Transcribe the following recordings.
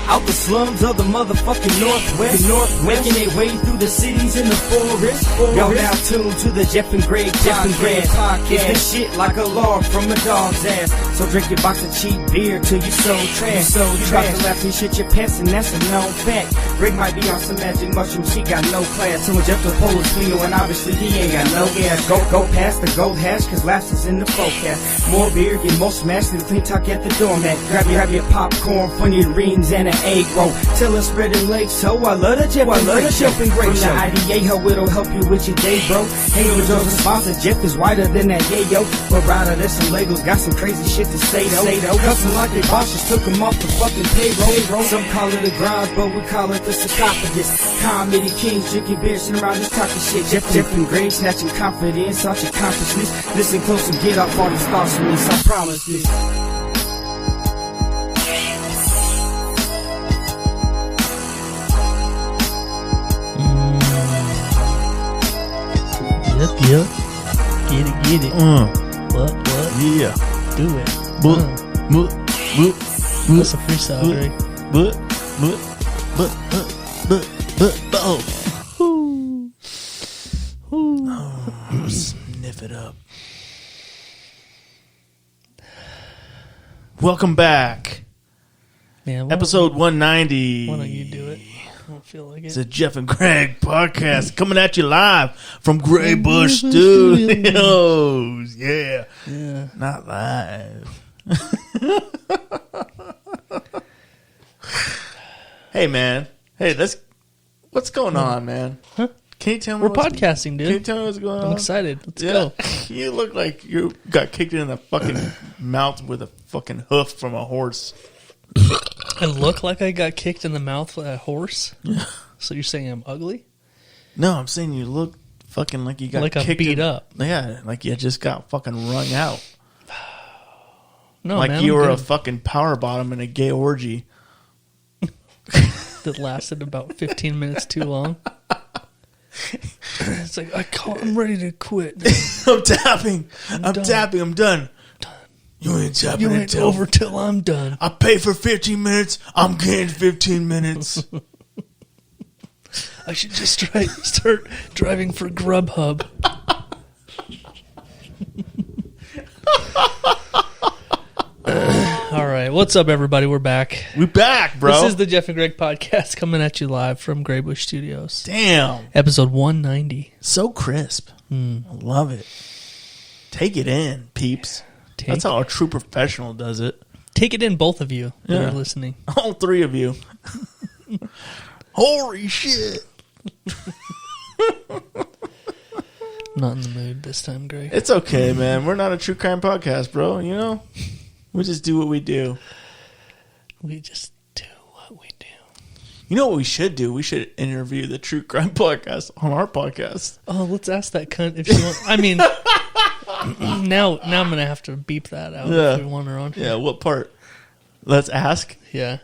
Out the slums of the motherfucking Northwest, making their way through the cities in the forest. Y'all now tuned to the Jeff and Greg podcast. It's this shit like a log from a dog's ass. So drink your box of cheap beer till you so trash. You about to laugh and shit your pants, and that's a known fact. Greg might be on some magic mushrooms, he got no class. So Jeff the Polish Leo, and obviously he ain't got no gas. Go past the gold hash, cause laughs is in the forecast. More beer, get more smashed than clean talk at the doormat. Grab your popcorn, funny rings, and an egg roll. Tell us spreading legs, so I love the Jeff and Greg show. From the IDA, how it'll help you with your day, bro. Hey, with Joe's sponsor, Jeff is whiter than that yayo. But rider, there's some Legos, got some crazy shit to say though. Custom like they bosses took them off the fucking payroll. Some call it a grind, but we call it the sarcophagus. Comedy kings drinking beer, sitting around just talking shit. Jeff and Greg snatching confidence out your consciousness. Listen close and get off all these thoughts from this, I promise this. Yep. Get it. What? Yeah. Do it. What's a freestyle, Greg? Sniff it up. Welcome back. Man, Episode 190. Why don't you do it? I don't feel like it. It's a Jeff and Greg podcast coming at you live from Gray Bush Studios. Yeah. Not live. Hey, man. Hey, what's going on, man? Huh? Can you tell me? We're podcasting, dude. Can you tell me what's going on? I'm excited. Let's go. You look like you got kicked in the fucking mouth with a fucking hoof from a horse. I look like I got kicked in the mouth with a horse? Yeah. So you're saying I'm ugly? No, I'm saying you look fucking like you got like kicked I'm beat up. Yeah, like you just got fucking wrung out. No, like man, you I'm were good. a fucking power bottom in a gay orgy. That lasted about 15 minutes too long. It's like, I'm ready to quit. I'm tapping. I'm done. tapping. I'm done. You ain't tapping. You ain't over till I'm done. I pay for 15 minutes. I'm getting 15 minutes. I should just start driving for Grubhub. All right. What's up, everybody? We're back. We back, bro. This is the Jeff and Greg podcast coming at you live from Gray Bush Studios. Damn. Episode 190. So crisp. I love it. Take it in, peeps. That's how a true professional does it. Take it in, both of you that are listening. All three of you. Holy shit. Not in the mood this time, Greg. It's okay, man. We're not a true crime podcast, bro. You know? We just do what we do. We just do what we do. You know what we should do? We should interview the true crime podcast on our podcast. Oh, let's ask that cunt if she wants. I mean, now I'm going to have to beep that out if we want her on here. Yeah, what part? Let's ask? Yeah.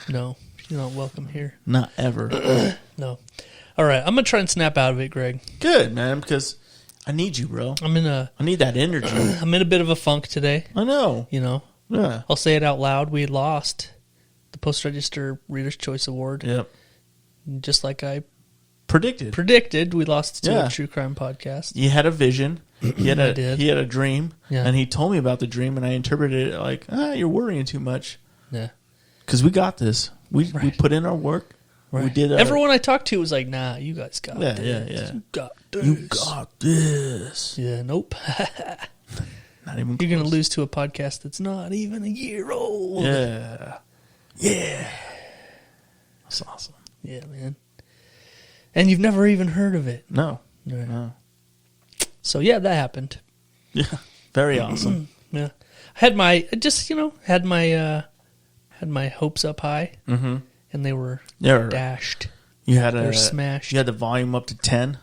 No, you're not welcome here. Not ever. No. All right, I'm going to try and snap out of it, Greg. Good, man, because I need you, bro. I need that energy. I'm in a bit of a funk today. I know. You know? Yeah. I'll say it out loud. We lost the Post-Register Reader's Choice Award. Yep. Just like I predicted, we lost to a true crime podcast. You had a vision. He had a dream. Yeah. And he told me about the dream, and I interpreted it like, you're worrying too much. Yeah. Because we got this. We put in our work. Right. We did. Everyone I talked to was like, "Nah, you guys got this. Yeah. You got this. You got this." Yeah, nope. Not even. You're gonna lose to a podcast that's not even a year old. Yeah. That's awesome. Yeah, man. And you've never even heard of it. No. Right. No. So yeah, that happened. Yeah. Very awesome. Yeah. I had my hopes up high. Mm-hmm. And they were dashed. They were smashed. You had the volume up to 10.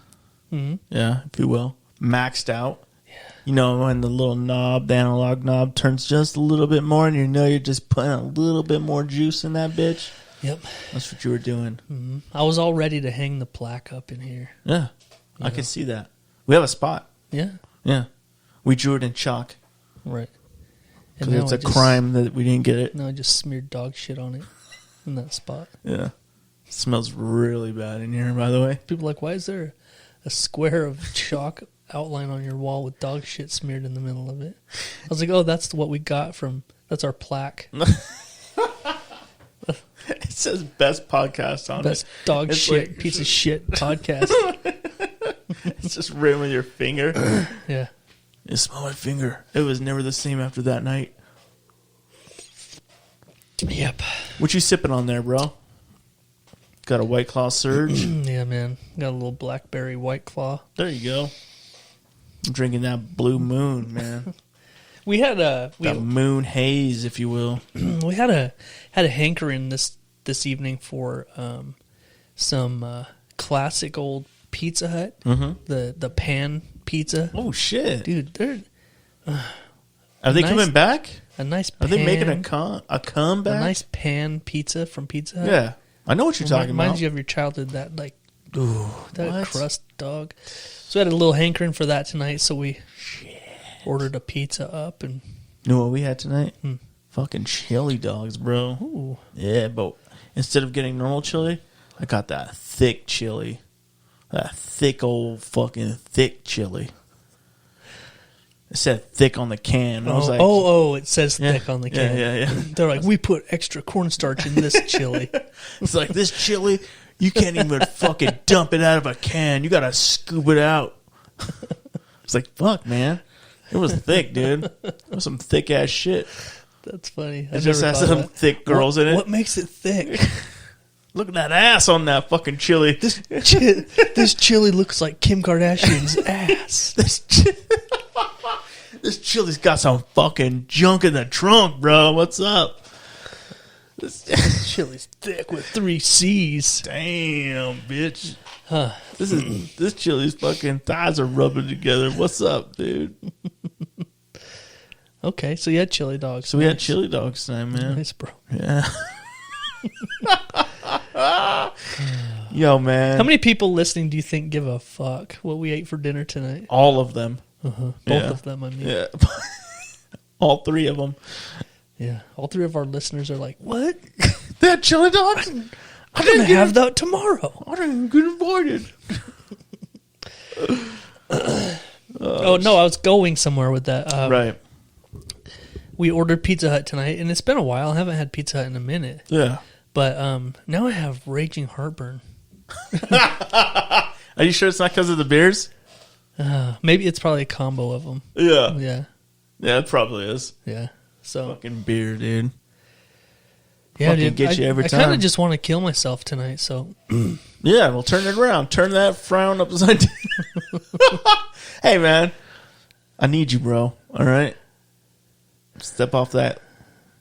Mm-hmm. Yeah, if you will. Maxed out. Yeah. You know, when the little knob, the analog knob, turns just a little bit more, and you know you're just putting a little bit more juice in that bitch. Yep. That's what you were doing. Mm-hmm. I was all ready to hang the plaque up in here. Yeah. I can see that. We have a spot. Yeah. Yeah. We drew it in chalk. Right. Because it's a crime that we didn't get it. No, I just smeared dog shit on it in that spot. Yeah. It smells really bad in here, by the way. People are like, why is there a square of chalk outline on your wall with dog shit smeared in the middle of it? I was like, oh, that's what we got from, that's our plaque. It says best podcast on Best it. dog It's shit, like- piece of shit podcast. It's just written with your finger. Yeah. You smell my finger. It was never the same after that night. Yep. What you sipping on there, bro? Got a White Claw Surge? Yeah, man. Got a little blackberry White Claw. There you go. I'm drinking that Blue Moon, man. We had That moon haze, if you will. we had a hankering this evening for some classic old Pizza Hut. Mm-hmm. The pan pizza. Oh, shit. Dude, they're Are they nice- coming back? a nice Are pan. they making a comeback? A nice pan pizza from Pizza Hut. Yeah. I know what you're talking about. Reminds you of your childhood, that like Ooh, that what? crust dog. So I had a little hankering for that tonight, so we ordered a pizza up and You know what we had tonight? Fucking chili dogs, bro. ooh. Yeah, but instead of getting normal chili, I got that thick chili. That thick old fucking thick chili. It said thick on the can. I was like, it says yeah, thick on the can. Yeah. They're like, we put extra cornstarch in this chili. It's like, this chili, you can't even fucking dump it out of a can. You got to scoop it out. It's like, fuck, man. It was thick, dude. It was some thick-ass shit. That's funny. It just has some thick girls in it. What makes it thick? Look at that ass on that fucking chili. This chili looks like Kim Kardashian's ass. This chili's got some fucking junk in the trunk, bro. What's up? This chili's thick with 3 C's. Damn, bitch. Huh. This chili's fucking thighs are rubbing together. What's up, dude? Okay, so you had chili dogs. So we had chili dogs tonight, man. Nice, bro. Yeah. Yo, man. How many people listening do you think give a fuck what we ate for dinner tonight? All of them. Both Yeah. of them, I mean. Yeah. All 3 of them. Yeah. All 3 of our listeners are like, what? They had chili dogs? I'm going to have that tomorrow. I didn't get invited. Oh, no, I was going somewhere with that. Right. We ordered Pizza Hut tonight, and it's been a while. I haven't had Pizza Hut in a minute. Yeah. But now I have raging heartburn. Are you sure it's not because of the beers? Maybe it's probably a combo of them. Yeah. Yeah. Yeah, it probably is. Yeah. So, Fucking beer, dude. yeah, fucking dude, get you every I kind time. of just want to kill myself tonight, so. Yeah, well, turn it around. Turn that frown upside down. Hey, man. I need you, bro. All right? Step off that.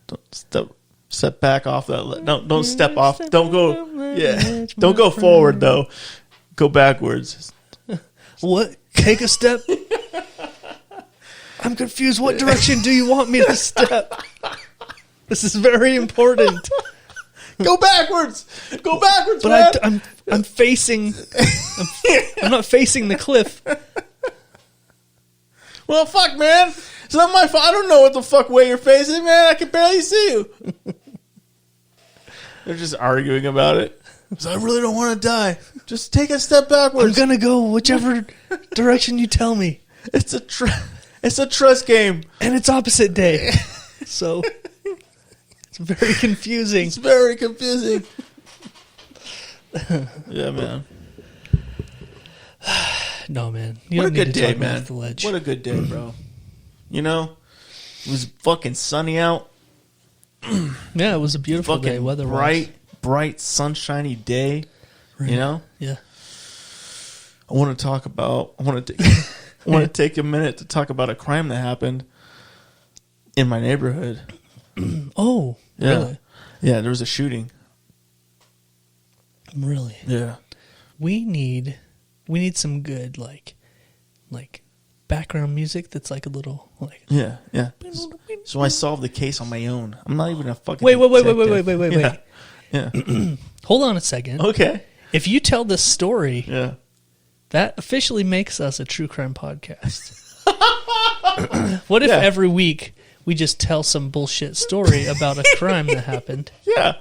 Don't step back off that. Don't step off. Don't go. Yeah. Don't go forward, though. Go backwards. What? Take a step? I'm confused. What direction do you want me to step? This is very important. Go backwards. Go backwards, But man. I'm facing. I'm not facing the cliff. Well, fuck, man. It's not my fault. I don't know what the fuck way you're facing, man. I can barely see you. They're just arguing about it. So I really don't want to die. Just take a step I'm backwards. gonna go whichever direction you tell me, It's a trust game. and it's opposite day, so it's very confusing. It's very confusing. Yeah, man. No, man. You What a don't need good to day, talk me man. off the ledge. What a good day, bro. You know, it was fucking sunny out. Yeah, it was a beautiful Fucking day weather-wise. bright, sunshiny day. You know? Yeah. I want to take a minute to talk about a crime that happened in my neighborhood. Oh, Yeah. really? Yeah, there was a shooting. Really? Yeah. We need some good like background music that's like a little like. Yeah. So I solved the case on my own. I'm not even a fucking Wait. detective. Yeah. Hold on a second. Okay. If you tell this story, Yeah. that officially makes us a true crime podcast. What if Yeah. every week We just tell some bullshit story about a crime that happened. Yeah.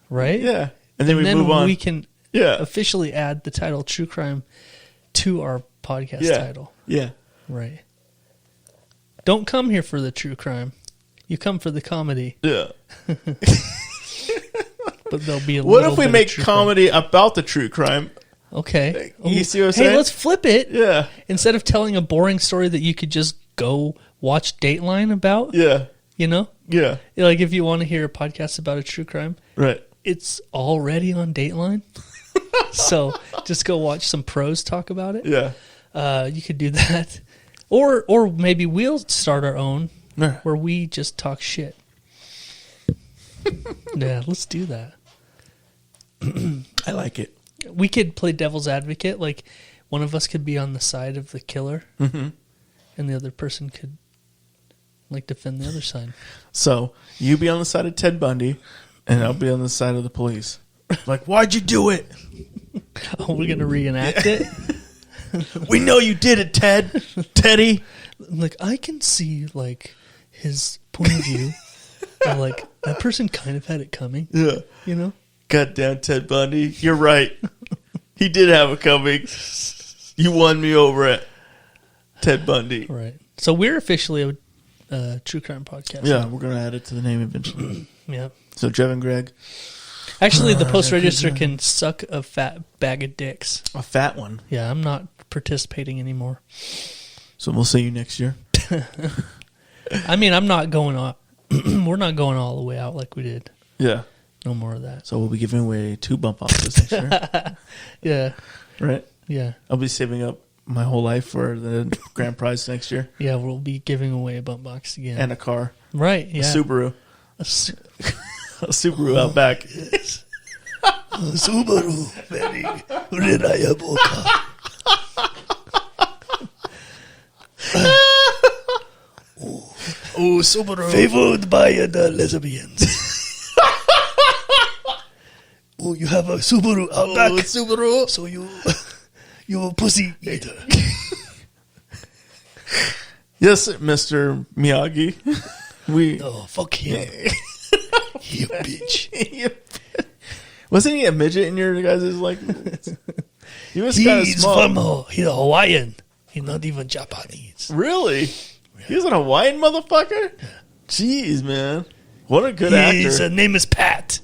Right? Yeah. And then we move on. We can officially add the title True Crime to our podcast title. Yeah. Right. Don't come here for the true crime. You come for the comedy. Yeah. But there'll be a What little if we bit make of true comedy about the true crime? crime. Okay. You see what I'm saying? Hey, let's flip it. Yeah. Instead of telling a boring story that you could just go watch Dateline about, Yeah. you know? Yeah. Like if you want to hear a podcast about a true crime, Right. it's already on Dateline. So just go watch some pros talk about it. Yeah. You could do that. Or maybe we'll start our own Yeah. where we just talk shit. Yeah, let's do that. I like it. We could play devil's advocate. Like one of us could be on the side of the killer, and the other person could like defend the other side. So you be on the side of Ted Bundy, and I'll be on the side of the police. Like, why'd you do it? Oh, we're gonna reenact it. We know you did it, Teddy. Like I can see like his point of view. And, like that person kind of had it coming. Yeah. You know. Goddamn Ted Bundy. You're right. He did have it coming. You won me over at Ted Bundy. Right. So we're officially a true crime podcast. Yeah, we're gonna add it to the name eventually. Yeah. So Jeff and Greg, Actually, the post register can suck a fat bag of dicks. a fat one. Yeah, I'm not participating anymore. So we'll see you next year. I mean, I'm not going on. We're not going all the way out like we did. Yeah. No more of that. So we'll be giving away 2 bump boxes next year. Yeah. Right? Yeah. I'll be saving up my whole life for the grand prize next year. Yeah, we'll be giving away a bump box again. And a car. Right, yeah. A Subaru. A Subaru Outback. Subaru, very reliable car. Oh, Subaru. Favored by the lesbians. Oh, you have a Subaru Outback. Oh, Subaru. So you're a pussy eater. Yes, Mr. Miyagi. Oh, fuck him. You bitch. Wasn't he a midget in your guys' like? He was kind of He's small. he's a Hawaiian. He's not even Japanese. Really? He was an Hawaiian motherfucker? Jeez, man. What a good His actor. name is Pat.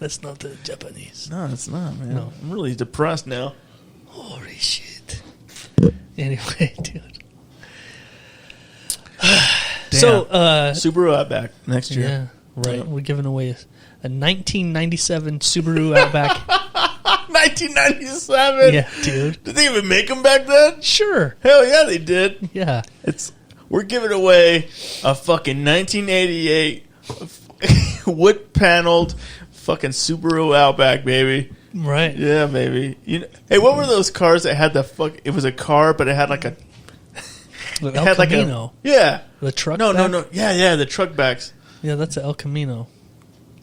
That's not the Japanese. No, it's not, man. No. I'm really depressed now. Holy shit. Anyway, dude. Damn. So, Subaru Outback next year. yeah, right. Yeah. We're giving away a 1997 Subaru Outback. 1997? Yeah, dude. Did they even make them back then? Sure. Hell yeah, they did. Yeah. We're giving away a fucking 1988 wood-paneled fucking Subaru Outback, baby. Right. Yeah, baby. Hey, what were those cars that had the fuck? It was a car, but it had like a. The It El had like Camino. Yeah. The truck No, back? no. Yeah, the truck backs. Yeah, that's an El Camino.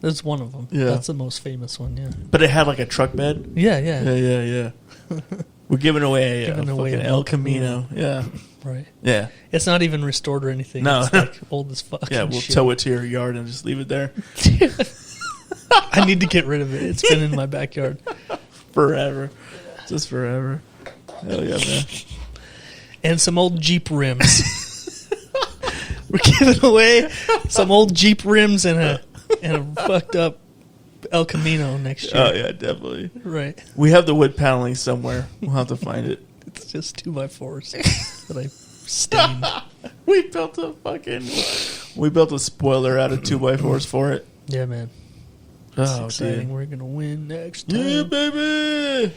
That's one of them. Yeah. That's the most famous one, yeah. But it had like a truck bed. Yeah, yeah. Yeah. We're giving away a Giving away fucking an El El Camino. Yeah. Right. Yeah. It's not even restored or anything. No. It's like old as fuck. Yeah, we'll shit. tow it to your yard and just leave it there I need to get rid of it. It's been in my backyard. forever. Just forever. Hell yeah, man. And some old Jeep rims. We're giving away some old Jeep rims and a fucked up El Camino next year. Oh, yeah, definitely. Right. We have the wood paneling somewhere. We'll have to find it. It's just 2x4s that I stained. We built a spoiler out of 2x4s for it. Yeah, man. It's Oh, exciting. dude. We're going to win next time. Yeah, baby.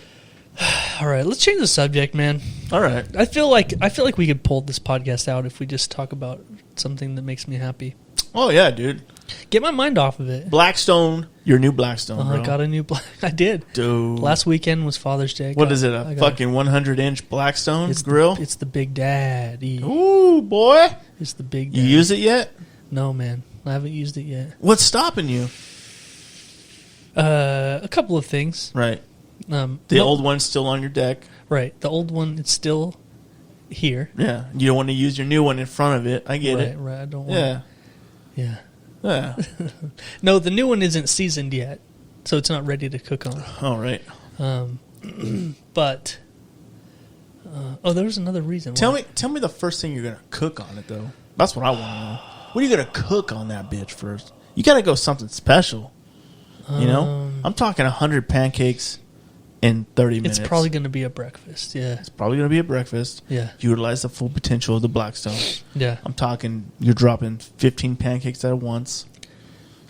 All right, let's change the subject, man. All right. I feel like we could pull this podcast out if we just talk about something that makes me happy. Oh, yeah, dude. Get my mind off of it. Blackstone. Your new Blackstone, bro. I got a new I did. Dude. Last weekend was Father's Day. What is it? A fucking 100-inch Blackstone grill? It's the Big Daddy. Ooh, boy. It's the Big You Daddy. use it yet? No, man. I haven't used it yet. What's stopping you? A couple of things. Right. The The old one's still on your deck. Right. The old one, it's still here. Yeah, you don't want to use your new one in front of it. I get it. Right. I don't want. Yeah, Yeah. yeah. No, the new one isn't seasoned yet, so it's not ready to cook on. All right. But there was another reason. Tell me the first thing you're gonna cook on it though. That's what I want to know. What are you gonna cook on that bitch first? You gotta go something special. You know, I'm talking 100 pancakes in 30 minutes. It's probably going to be a breakfast. Yeah. It's probably gonna be a breakfast. Yeah. Utilize the full potential of the Blackstone. Yeah. I'm talking. You're dropping 15 pancakes at once.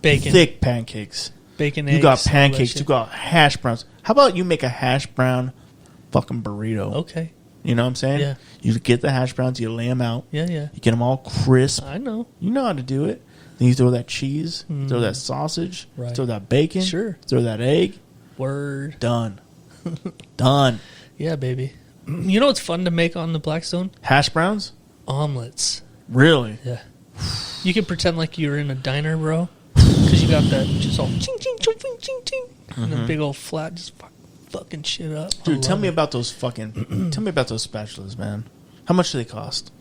Bacon. Thick pancakes. Bacon. You eggs, got all that pancakes. shit. You got hash browns. How about you make a hash brown fucking burrito? Okay. You know what I'm saying? Yeah. You get the hash browns. You lay them out. Yeah. Yeah. You get them all crisp. I know. You know how to do it. Then you throw that cheese, throw that sausage, Right. throw that bacon, Sure. throw that egg. Word. Done. Done. Yeah, baby. You know what's fun to make on the Blackstone? Hash browns? Omelets. Really? Yeah. You can pretend like you're in a diner, bro, because you got that just all ching ching ching ching ching ching, and a big old flat just fucking shit up. I Dude, tell love me it. about those fucking. Tell me about those spatulas, man. How much do they cost?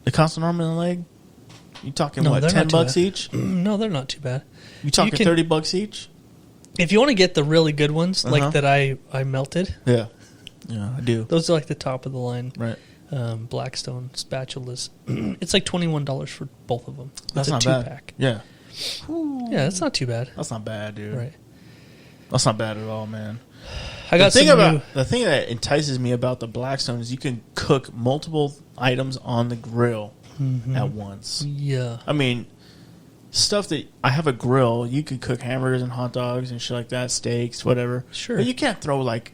They cost an arm and a leg. You talking No, what? they're not too $10 bad. each? No, they're not too bad. You talking can- $30 each? If you want to get the really good ones, Uh-huh. like that I melted, Yeah. Yeah, I do. those are like the top of the line. Right. Blackstone spatulas. It's like $21 for both of them. That's it's a not bad. 2-pack. Yeah. Yeah, that's not too bad. That's not bad, dude. Right. That's not bad at all, man. I got the thing some about new. the thing that entices me about the Blackstone is you can cook multiple items on the grill at once. Yeah. I mean, stuff that I have a grill, you can cook hamburgers and hot dogs and shit like that, steaks, whatever. Sure. But you can't throw like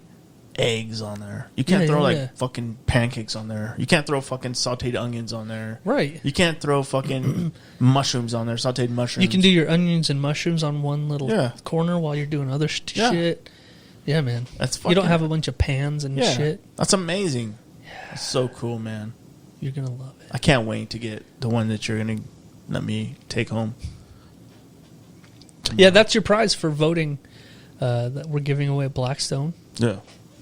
eggs on there. You can't Yeah, throw yeah, like yeah. fucking pancakes on there. You can't throw fucking sauteed onions on there. Right. You can't throw fucking mushrooms on there, sauteed mushrooms. You can do your onions and mushrooms on one little Yeah. corner while you're doing other Yeah. shit. Yeah, man. That's You don't fucking- have a bunch of pans and yeah. shit. That's amazing. Yeah. It's so cool, man. You're going to love it. I can't wait to get the one that you're going to let me take home. Yeah, that's your prize for voting that we're giving away Blackstone. Yeah.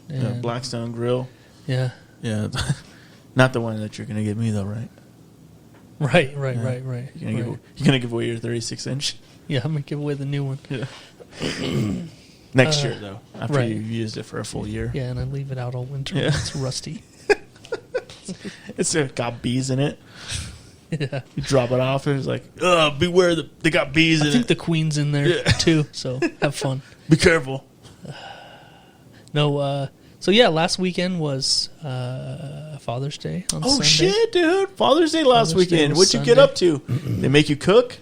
Yeah, And- Blackstone grill. Yeah. Yeah. Not the one that you're going to give me, though, right? Right. Yeah. Right. You're gonna give away your 36-inch Yeah, I'm going to give away the new one. Yeah. Next year, though, after right. you've used it for a full year. Yeah, and I leave it out all winter. Yeah. It's rusty. It's got bees in it. Yeah. You drop it off, and it's like, ugh, beware, they got bees in I think it. the queen's in there Yeah. too, so have fun. Be careful. No, so yeah, last weekend was Father's Day on Oh, Sunday. shit, dude. Father's Day last Father's Day weekend. was What'd you get Sunday. up to? They make you cook?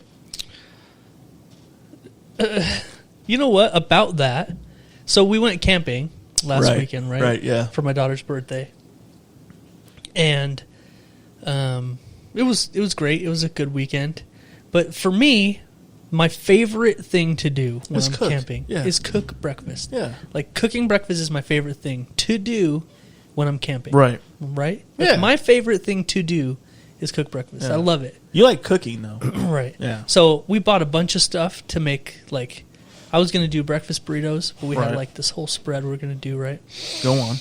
You know what about that? So we went camping last weekend, right? Right, yeah. For my daughter's birthday, and it was great. It was a good weekend, but for me, my favorite thing to do when Is I'm cook. camping Yeah. is cook breakfast. Yeah. Like cooking breakfast is my favorite thing to do when I'm camping. Right. Right. Yeah. Like my favorite thing to do is cook breakfast. Yeah. I love it. You like cooking, though. Right. Yeah. So we bought a bunch of stuff to make, like, I was going to do breakfast burritos, but we Right. had, like, this whole spread we are going to do, right? Go on.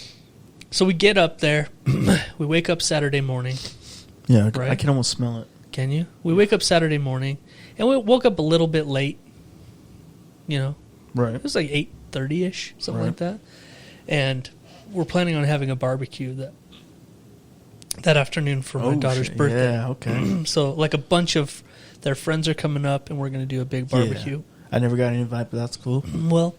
So we get up there. We wake up Saturday morning. Yeah, Right. I can almost smell it. Can you? We wake up Saturday morning, and we woke up a little bit late. You know, Right. it was like 8:30ish, something Right. like that. And we're planning on having a barbecue that afternoon for my daughter's shit. birthday. Yeah, okay. So, like, a bunch of their friends are coming up, and we're going to do a big barbecue. Yeah. I never got an invite, but that's cool. Well,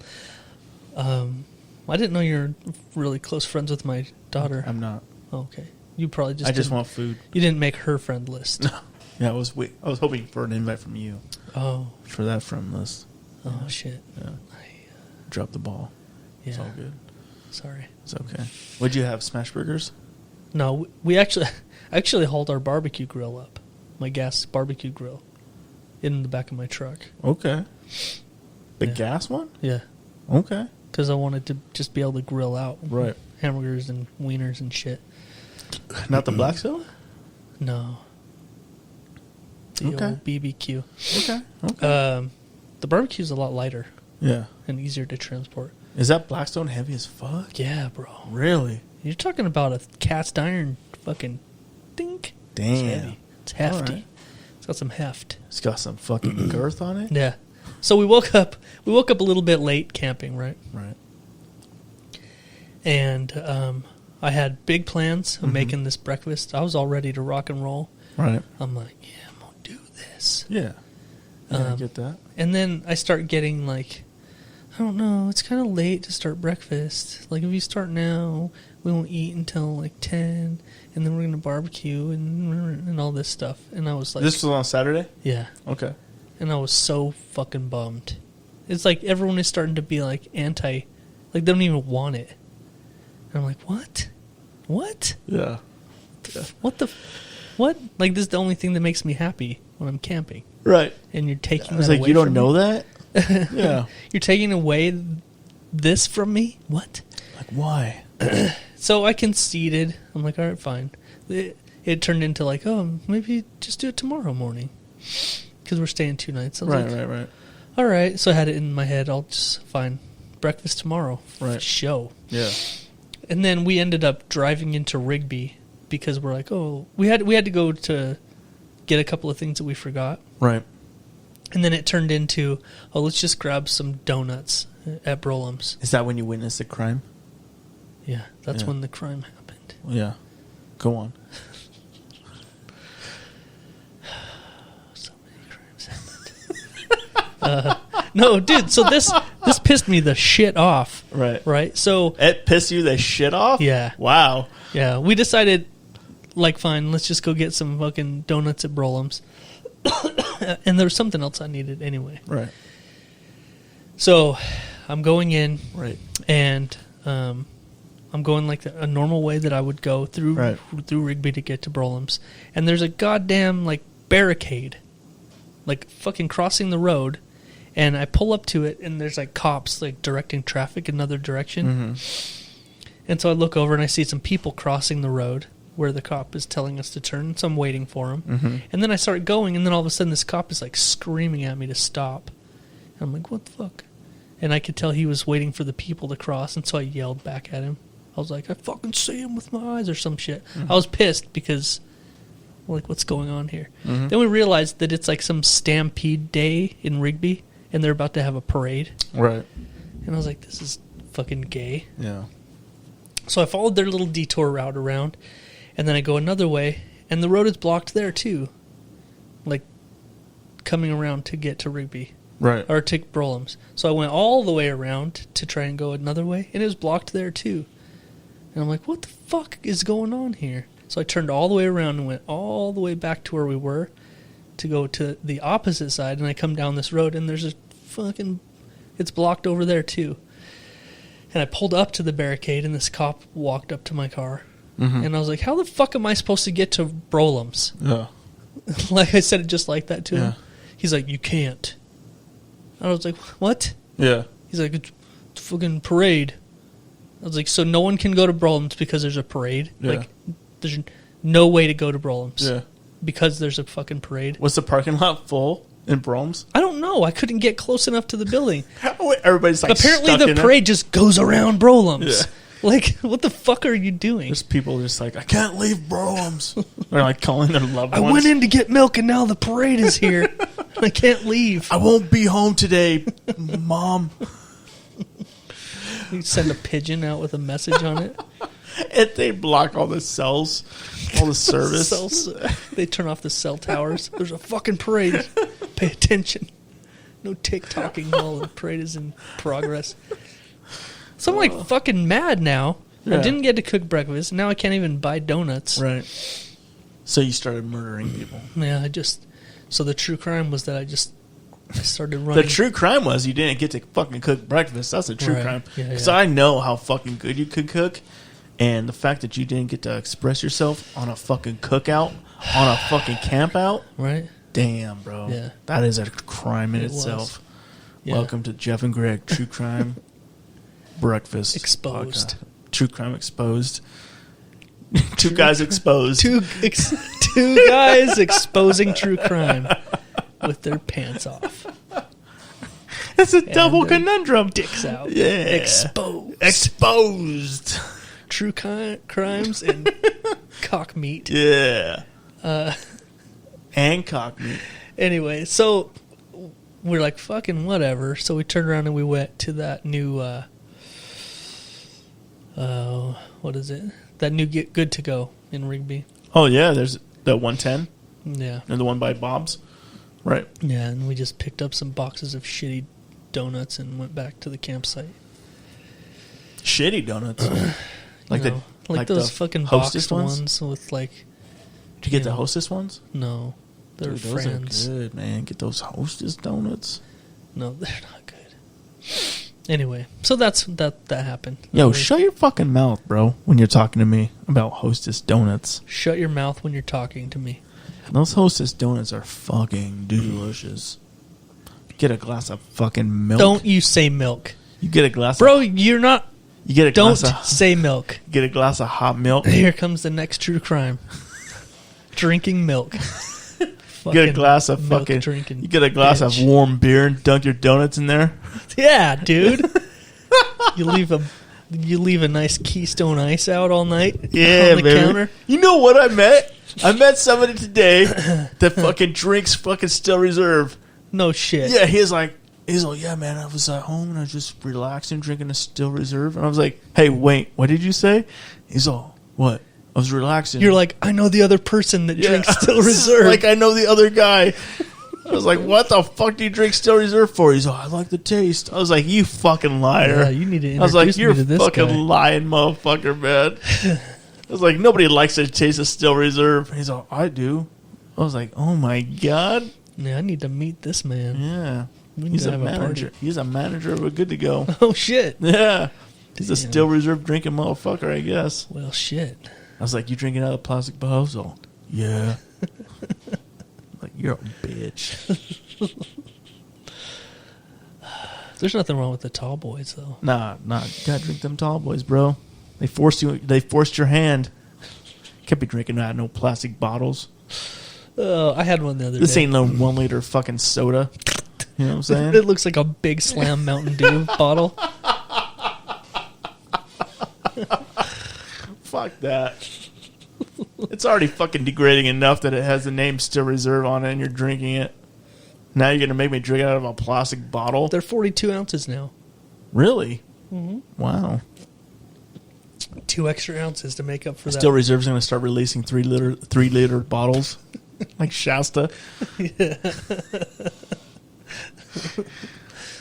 I didn't know you're really close friends with my daughter. I'm not. Okay, you probably just I just didn't- want food. you didn't make her friend list. Yeah, I was hoping for an invite from you Oh, for that friend list. oh shit. Yeah. Drop the ball. Yeah, It's all good. sorry. It's okay. What'd you have? Smash burgers? No, we actually I actually hauled our barbecue grill up, my gas barbecue grill, in the back of my truck. Okay. The Yeah. gas one? Yeah, Okay. because I wanted to just be able to grill out Right. hamburgers and wieners and shit. Not the Blackstone? No. The Okay. old BBQ. Okay. Okay. The barbecue's a lot lighter yeah. and easier to transport. Is that Blackstone heavy as fuck? Yeah, bro. Really? You're talking about a cast iron fucking dink. Damn. It's heavy. It's hefty. Right. It's got some heft. It's got some fucking girth on it? Yeah. So we woke up a little bit late camping, right? Right. And I had big plans of making this breakfast. I was all ready to rock and roll. Right. I'm like, yeah, I'm going to do this. Yeah. I get that. And then I start getting like, I don't know, it's kind of late to start breakfast. Like, if you start now, we won't eat until like 10, and then we're going to barbecue and all this stuff. And I was like... This was on Saturday? Yeah. Okay. And I was so fucking bummed. It's like everyone is starting to be like like they don't even want it. And I'm like, what? What? Yeah. What? Like, this is the only thing that makes me happy when I'm camping. Right. And you're taking I was that like, away you don't from know me? that? Yeah. You're taking away this from me? What? Like, why? So I conceded. I'm like, all right, fine. It turned into like, oh, maybe just do it tomorrow morning. Because we're staying 2 nights. I was like, Right. all right. So I had it in my head. I'll just, fine. Breakfast tomorrow. Right. Show. Yeah. And then we ended up driving into Rigby because we're like, oh, we had to go to get a couple of things that we forgot. Right. And then it turned into, oh, let's just grab some donuts at Brolam's. Is that when you witnessed a crime? Yeah, that's Yeah. when the crime happened. Yeah. Go on. So many crimes happened. No, dude, so this pissed me the shit off. Right. Right? So, It pissed you the shit off? Yeah. Wow. yeah, we decided, like, fine, let's just go get some fucking donuts at Brolam's. And there was something else I needed anyway. Right. So, I'm going in, Right. and I'm going like a normal way that I would go through Rigby to get to Brolam's. And there's a goddamn, like, barricade, like, fucking crossing the road. And I pull up to it, and there's, like, cops, like, directing traffic another direction. And so I look over, and I see some people crossing the road where the cop is telling us to turn. So I'm waiting for him. And then I start going, and then all of a sudden this cop is, like, screaming at me to stop. And I'm like, what the fuck? And I could tell he was waiting for the people to cross, and so I yelled back at him. I was like, I fucking see him with my eyes or some shit. I was pissed because, like, what's going on here? Then we realized that it's like some stampede day in Rigby, and they're about to have a parade. Right. And I was like, this is fucking gay. Yeah. So I followed their little detour route around, and then I go another way, and the road is blocked there too. Like, coming around to get to Rigby. Right. Or to Brolam's. So I went all the way around to try and go another way, and it was blocked there too. And I'm like, what the fuck is going on here? So I turned all the way around and went all the way back to where we were to go to the opposite side, and I come down this road, and there's a fucking... It's blocked over there too. And I pulled up to the barricade, and this cop walked up to my car. And I was like, how the fuck am I supposed to get to Brolam's? Yeah. Like, I said it just like that to him. Yeah. He's like, you can't. I was like, what? Yeah. He's like, it's a fucking parade. I was like, so no one can go to Brolam's because there's a parade? Yeah. Like, there's no way to go to Brolam's. Yeah. Because there's a fucking parade. Was the parking lot full in Brahms? I don't know. I couldn't get close enough to the building. Everybody's like Apparently stuck the in it. parade just goes around Brolam's. Yeah. Like, what the fuck are you doing? There's people just like, I can't leave Brahms. They're like calling their loved I ones. went in to get milk, and now the parade is here. I can't leave. I won't be home today, Mom. You send a pigeon out with a message on it. And they block all the cells, all the service. They turn off the cell towers. There's a fucking parade. Pay attention. No tick-tocking while the parade is in progress. So I'm like fucking mad now. Yeah. I didn't get to cook breakfast. Now I can't even buy donuts. Right. So you started murdering people. Yeah, so the true crime was that I started running. The true crime was you didn't get to fucking cook breakfast. That's a true Right. crime. Yeah, Because yeah. I know how fucking good you could cook. And the fact that you didn't get to express yourself on a fucking cookout, on a fucking camp out. Right? Damn, bro. Yeah. That is a crime in It was. itself. Yeah. Welcome to Jeff and Greg True Crime Breakfast. Exposed. Podcast. True Crime Exposed. Two guys exposed. Two guys exposing true crime with their pants off. It's a double conundrum. Dicks out. Yeah. Exposed. True crimes and cock meat. Yeah. And cock meat. Anyway, so we're like, fucking whatever. So we turned around and we went to that new, what is it? That new Good to Go in Rigby. Oh, yeah. There's the 110. Yeah. And the one by Bob's. Right. Yeah, and we just picked up some boxes of shitty donuts and went back to the campsite. Shitty donuts. Like those the fucking Hostess boxed ones with like... Did you get the Hostess ones? No. They're Dude, those friends. are good, man. Get those Hostess donuts. No, they're not good. Anyway, so that happened. Yo, shut your fucking mouth, bro, when you're talking to me about Hostess donuts. Shut your mouth when you're talking to me. Those Hostess donuts are fucking delicious. Get a glass of fucking milk. Don't you say milk. You get a glass Bro, you're not... You get a Don't glass of, say milk. Get a glass of hot milk. Here comes the next true crime. Drinking milk. Get a glass of fucking... You get a glass of warm beer and dunk your donuts in there. Yeah, dude. You leave a nice Keystone Ice out all night on the counter. You know what I met? I met somebody today that fucking drinks fucking Still Reserve. No shit. Yeah, he's like, yeah, man, I was at home and I was just relaxing, drinking a Still Reserve. And I was like, hey, wait, what did you say? He's all, what? I was relaxing. You're like, I know the other person that drinks Still Reserve. Like, I know the other guy. I was like, what the fuck do you drink Still Reserve for? He's all, I like the taste. I was like, you fucking liar. Yeah, you need to I was like, introduce you're me to this fucking guy. lying motherfucker, man. I was like, nobody likes the taste of Still Reserve. He's all, I do. I was like, oh my God. Yeah, I need to meet this man. Yeah. We need He's to a have manager. party. He's a manager of a Good to Go. Oh, shit. Yeah. He's a Damn. Still Reserve drinking motherfucker, I guess. Well, shit. I was like, you drinking out of plastic bottles? Oh, yeah. Like, you're a bitch. There's nothing wrong with the tall boys, though. Nah. You gotta drink them tall boys, bro. They forced your hand. Can't be drinking out of no plastic bottles. I had one the other This day. ain't no 1 liter fucking soda. You know what I'm saying? It looks like a big Slam Mountain Dew bottle. Fuck that. It's already fucking degrading enough that it has the name Still Reserve on it and you're drinking it. Now you're going to make me drink it out of a plastic bottle? They're 42 ounces now. Really? Mm-hmm. Wow. 2 extra ounces to make up for that. Still Reserve's going to start releasing 3 liter bottles. Like Shasta. Yeah.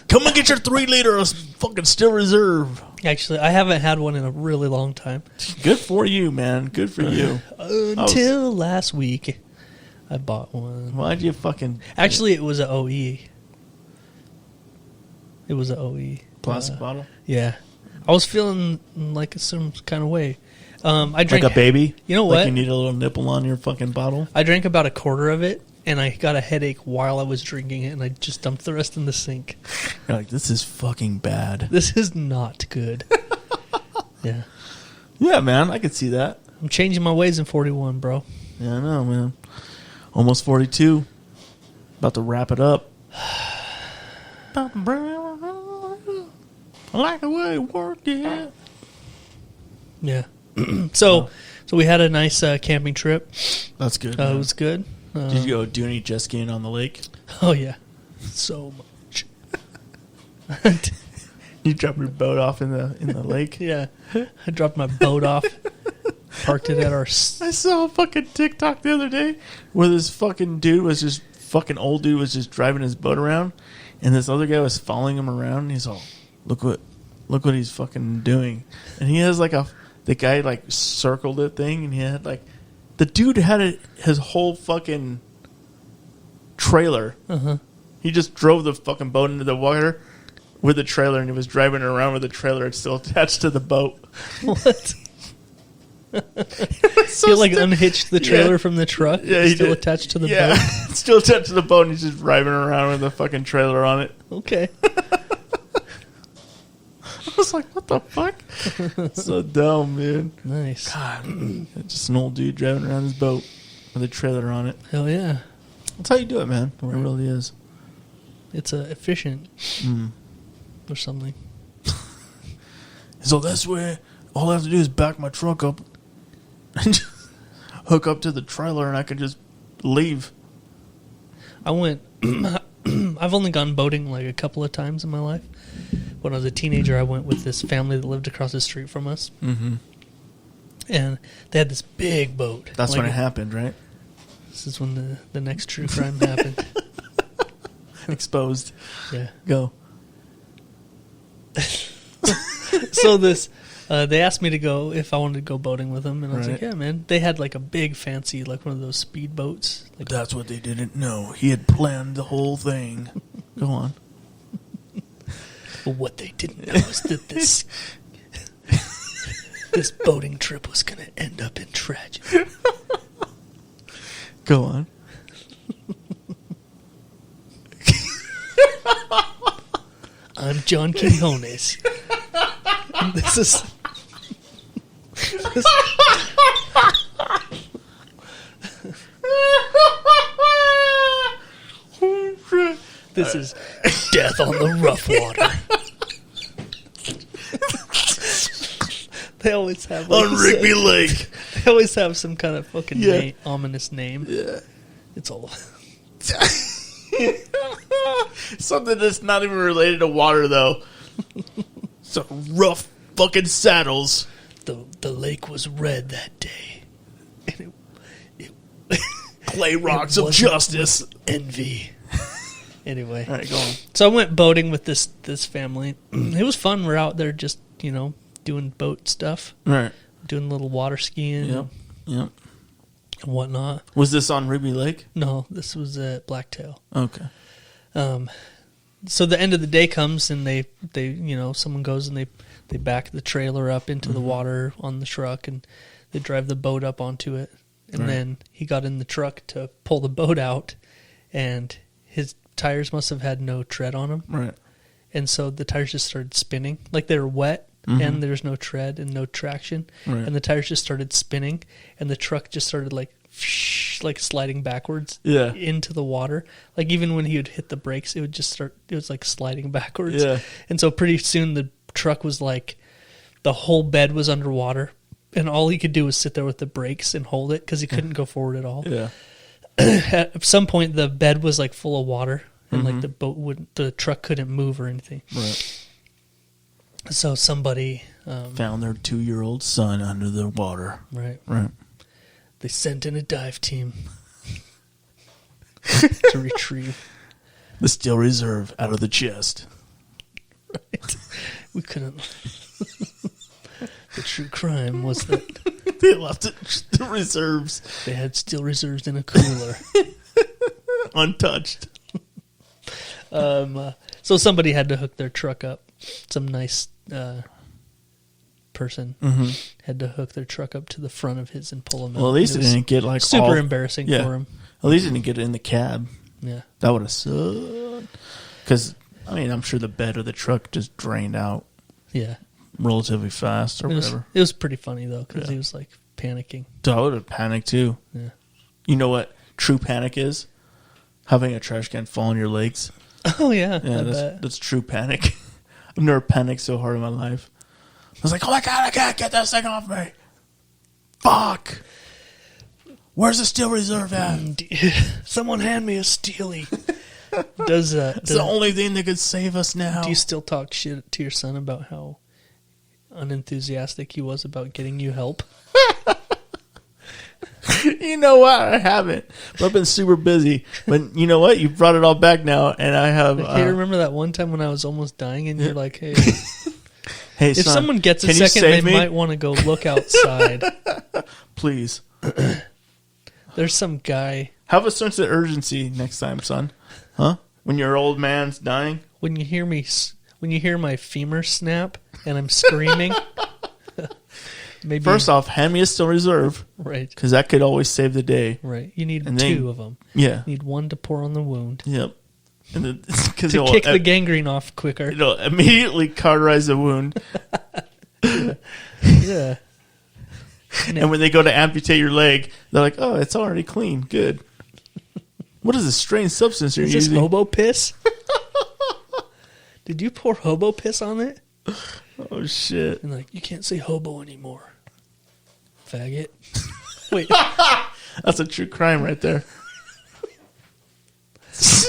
Come and get your 3 liter of fucking Still Reserve. Actually, I haven't had one in a really long time. Good for you, man. Good for you. Until last week, I bought one. Why'd you fucking... Actually, it was an OE. It was an OE. Plastic bottle? Yeah. I was feeling like some kind of way. I drank Like a baby? You know Like what? you need a little nipple on your fucking bottle? I drank about a quarter of it, and I got a headache while I was drinking it, and I just dumped the rest in the sink. You're like, this is fucking bad. This is not good. Yeah. Yeah, man. I could see that. I'm changing my ways in 41, bro. Yeah, I know, man. Almost 42. About to wrap it up. I like the way it worked, yeah. Yeah. So we had a nice camping trip. That's good. It was good. Did you go do any jet skiing on the lake? Oh, yeah. So much. You dropped your boat off in the lake? Yeah. I dropped my boat off. Parked it at our... I saw a fucking TikTok the other day where this fucking dude was just... Fucking old dude was just driving his boat around, and this other guy was following him around, and he's all, look what he's fucking doing. And he has like the guy like circled it thing, and he had like... The dude had his whole fucking trailer. Uh-huh. He just drove the fucking boat into the water with the trailer, and he was driving around with the trailer. It's still attached to the boat. What? So he like unhitched the trailer Yeah. from the truck. Yeah, It's he still did. attached to the Yeah, boat. it's still attached to the boat, and he's just driving around with the fucking trailer on it. Okay. I was like, what the fuck? So dumb, man. Nice. God, just an old dude driving around his boat with a trailer on it. Hell yeah. That's how you do it, man. It really is. It's efficient or something. So that's where all I have to do is back my truck up and just hook up to the trailer, and I can just leave. I went. I've only gone boating like a couple of times in my life. When I was a teenager, I went with this family that lived across the street from us. Mm-hmm. And they had this big boat. That's when it happened, right? This is when the next true crime happened. Exposed. Yeah. Go. So they asked me to go if I wanted to go boating with them, and I was like, yeah, man. They had like a big fancy, like one of those speed boats. Like, that's what they didn't know. He had planned the whole thing. Go on. But what they didn't know is that this boating trip was going to end up in tragedy. Go on. I'm John Quinones. This is... This is Death on the Rough Water. They always have... Like, on Rigby Lake. They always have some kind of fucking ominous name. Yeah. It's all... Something that's not even related to water, though. So rough fucking saddles. The lake was red that day. And it clay rocks of justice. Envy. Anyway. All right, go on. So I went boating with this family. It was fun. We're out there just, doing boat stuff. Right. Doing a little water skiing. Yep. And whatnot. Was this on Rigby Lake? No, this was at Blacktail. Okay. So the end of the day comes, and they someone goes and they back the trailer up into the water on the truck, and they drive the boat up onto it. And then he got in the truck to pull the boat out, and his tires must have had no tread on them. Right. And so the tires just started spinning. Like they were wet, and there's no tread and no traction. Right. And the tires just started spinning, and the truck just started like sliding backwards into the water. Like even when he would hit the brakes, it would just start, it was like sliding backwards. Yeah. And so pretty soon the truck was like, the whole bed was underwater, and all he could do was sit there with the brakes and hold it because he couldn't go forward at all. Yeah. At some point the bed was like full of water, and like the truck couldn't move or anything. Right. So somebody found their 2-year-old son under the water. Right. Right. They sent in a dive team to retrieve the Steel Reserve out of the chest. Right. We couldn't. The true crime was that they left the reserves. They had steel reserves in a cooler, untouched. So somebody had to hook their truck up. Some nice person had to hook their truck up to the front of his and pull him out. Well, at least it didn't get like super embarrassing for him. At least it didn't get in the cab. Yeah, that would have sucked. Because I'm sure the bed of the truck just drained out. Yeah, relatively fast or whatever. It was pretty funny though, because he was like panicking. So I would have panicked too. Yeah, you know what true panic is? Having a trash can fall on your legs. Oh yeah, that's true panic. I've never panicked so hard in my life. I was like, oh my God, I can't get this thing off me. Fuck. Where's the Steel Reserve at? Someone hand me a Steely. It's the only thing that could save us now. Do you still talk shit to your son about how unenthusiastic he was about getting you help? You know what? I haven't. But I've been super busy. But you know what? You brought it all back now, and I have... Hey, remember that one time when I was almost dying, and you're like, hey... Hey, if son, someone gets a second, they might want to go look outside. Please. There's some guy... Have a sense of urgency next time, son. Huh? When your old man's dying? When you hear my femur snap, and I'm screaming... Maybe. First off, hand me a Steel Reserve. Right. Because that could always save the day. Right. You need two of them. Yeah. You need one to pour on the wound. Yep. And then, to kick the gangrene off quicker. It'll immediately cauterize the wound. Yeah. And when they go to amputate your leg, they're like, oh, it's already clean. Good. What is this strange substance you're using? Is this hobo piss? Did you pour hobo piss on it? Oh, shit. And like, you can't say hobo anymore. Faggot. Wait. That's a true crime right there.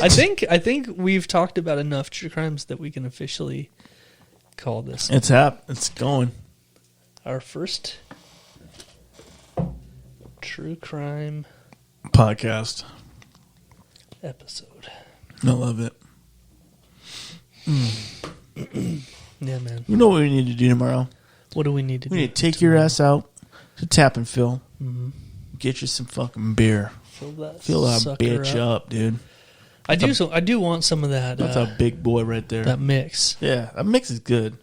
I think we've talked about enough true crimes that we can officially call this. It's going. Our first true crime podcast episode. I love it. Yeah, man. You know what we need to do tomorrow? What do we need to do? We need to take your ass out to Tap and Fill. Mm-hmm. Get you some fucking beer. Fill that bitch up, dude. I do want some of that. That's a big boy right there. That mix. Yeah, that mix is good.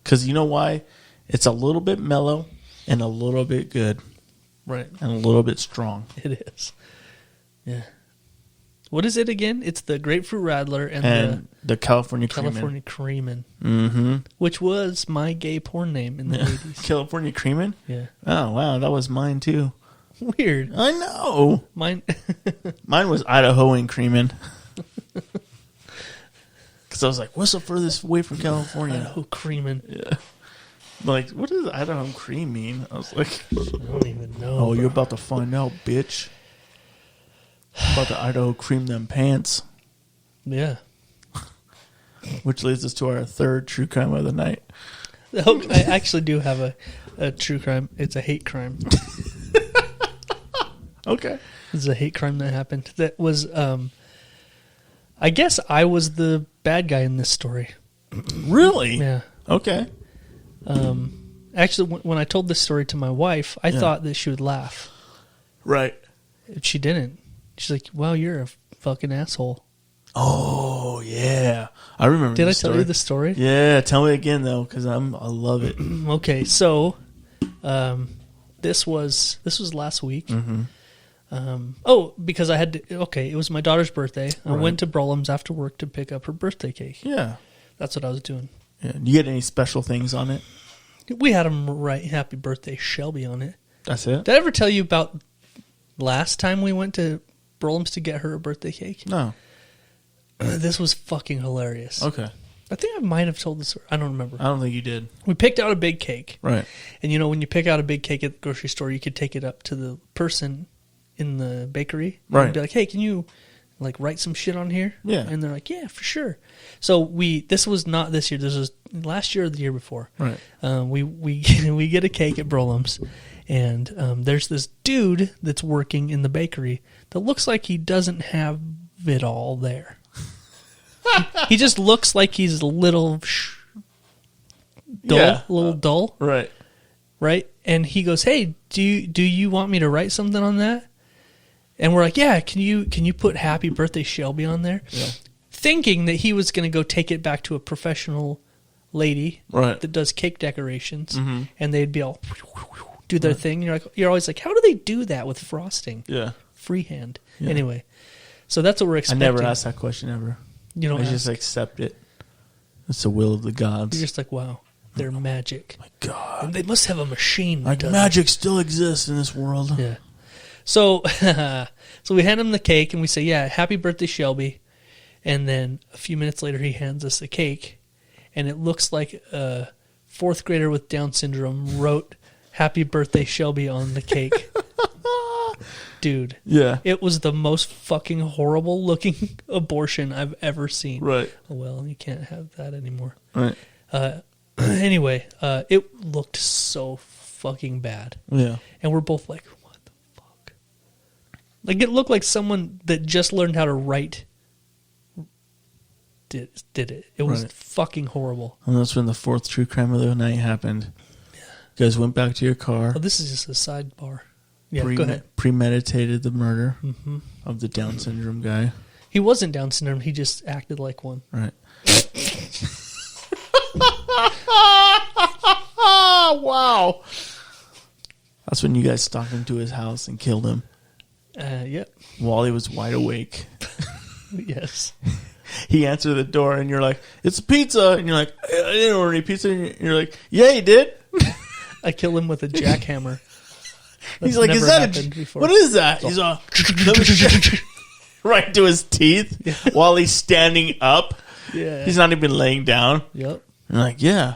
Because you know why? It's a little bit mellow and a little bit good. Right. And a little bit strong. It is. Yeah. What is it again? It's the Grapefruit Radler and the California Creamin'. Mm-hmm. Which was my gay porn name in the 80s. California Creamin'? Yeah. Oh, wow. That was mine, too. Weird. I know. Mine was Idahoan Creamin'. Because I was like, what's the furthest away from California? Idaho Creamin'. Yeah. Like, what does Idaho cream mean? I was like, I don't even know. Oh, you're about to find out, bitch. About to Idaho cream them pants. Yeah. Which leads us to our third true crime of the night. Oh, I actually do have a true crime. It's a hate crime. Okay. It's a hate crime that happened. That was, I guess I was the bad guy in this story. Really? Yeah. Okay. Actually, when I told this story to my wife, I thought that she would laugh. Right. She didn't. She's like, wow, you're a fucking asshole. Oh, yeah. I remember Did I tell you the story? Yeah, tell me again, though, because I love it. Okay, so this was last week. Mm-hmm. Because I had to, it was my daughter's birthday. I went to Brolum's after work to pick up her birthday cake. Yeah. That's what I was doing. Yeah. Do you get any special things on it? We had them write Happy Birthday Shelby on it. That's it? Did I ever tell you about last time we went to Brolum's to get her a birthday cake? No. This was fucking hilarious. Okay. I think I might have told this story. I don't remember. I don't think you did. We picked out a big cake. Right. And you know, when you pick out a big cake at the grocery store, you could take it up to the person in the bakery. Right. And be like, hey, can you like write some shit on here? Yeah. And they're like, yeah, for sure. So this was not this year. This was last year or the year before. Right. We get a cake at Brolum's, and there's this dude that's working in the bakery that looks like he doesn't have it all there. He just looks like he's a little dull. Right. Right? And he goes, hey, do you want me to write something on that? And we're like, yeah, can you put Happy Birthday Shelby on there? Yeah. Thinking that he was going to go take it back to a professional lady that does cake decorations, and they'd be all do their thing. And you're always like, how do they do that with frosting? Yeah. Freehand. Yeah. Anyway, so that's what we're expecting. I never asked that question ever. You don't I just accept it. It's the will of the gods. You're just like, wow, they're magic. My God. And they must have a machine. Like magic still exists in this world. Yeah. So we hand him the cake and we say, yeah, Happy Birthday Shelby. And then a few minutes later he hands us the cake and it looks like a fourth grader with Down syndrome wrote Happy Birthday Shelby on the cake. Dude. Yeah. It was the most fucking horrible looking abortion I've ever seen. Right. Oh, well, you can't have that anymore. Right. Anyway, it looked so fucking bad. Yeah. And we're both like, what the fuck? Like, it looked like someone that just learned how to write did it. It was fucking horrible. And that's when the fourth true crime of the night happened. Yeah. You guys went back to your car. Oh, this is just a sidebar. Yeah, go ahead. Premeditated the murder of the Down syndrome guy. He wasn't Down syndrome. He just acted like one. Right. Wow. That's when you guys stalked him to his house and killed him. Yep. While he was wide awake. Yes. He answered the door and you're like, it's pizza. And you're like, I didn't order any pizza. And you're like, yeah, you did. I killed him with a jackhammer. He's like, is that what is that? He's all, right to his teeth while he's standing up. Yeah. He's not even laying down. Yep. I'm like, yeah,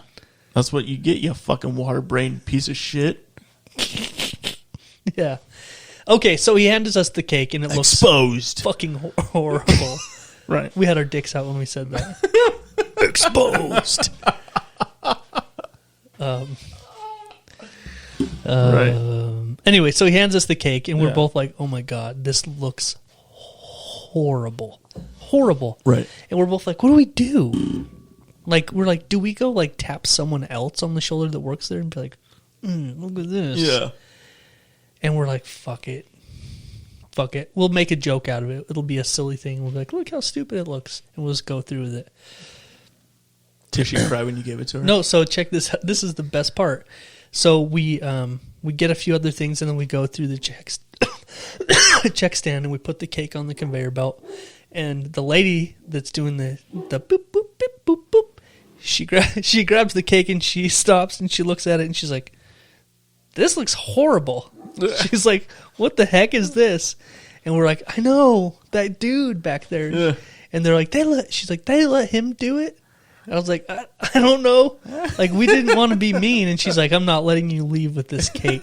that's what you get, you fucking water brain piece of shit. Yeah. Okay, so he handed us the cake, and it looks exposed. fucking horrible. Right. We had our dicks out when we said that. Exposed. Right. Anyway, so he hands us the cake, and we're Yeah. both like, "Oh my god, this looks horrible, horrible." Right. And we're both like, "What do we do?" Like, we're like, "Do we go like tap someone else on the shoulder that works there and be like, look at this?" Yeah. And we're like, "Fuck it, fuck it. We'll make a joke out of it. It'll be a silly thing. We'll be like, look how stupid it looks,' and we'll just go through with it." Did she cry when you gave it to her? No, so check this. This is the best part. So we get a few other things, and then we go through the check stand, and we put the cake on the conveyor belt. And the lady that's doing the boop boop boop boop boop, she grabs the cake and she stops and she looks at it and she's like, "This looks horrible." She's like, "What the heck is this?" And we're like, "I know, that dude back there." Yeah. And they're like, she's like, "They let him do it?" I was like, I don't know. Like, we didn't want to be mean. And she's like, "I'm not letting you leave with this cake."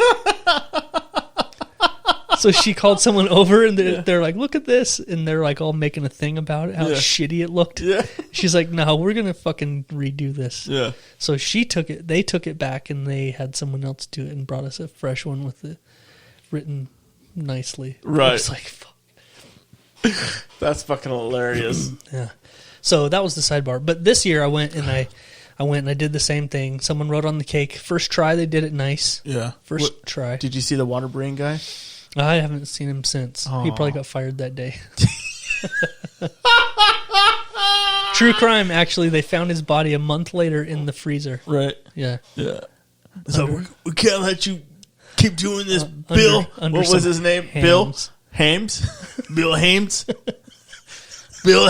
So she called someone over, and they're like, "Look at this." And they're like all making a thing about it, how shitty it looked. Yeah. She's like, "No, we're going to fucking redo this." Yeah. So they took it back, and they had someone else do it and brought us a fresh one with it written nicely. Right. I was like, fuck. That's fucking hilarious. Yeah. So that was the sidebar. But this year I went and I did the same thing. Someone wrote on the cake. First try, they did it nice. Yeah. First try. Did you see the water brain guy? I haven't seen him since. Aww. He probably got fired that day. True crime, actually. They found his body a month later in the freezer. Right. Yeah. Yeah. So we can't let you keep doing this, Bill. under What was some his name? hams. Bill Hames? Bill Hames? Bill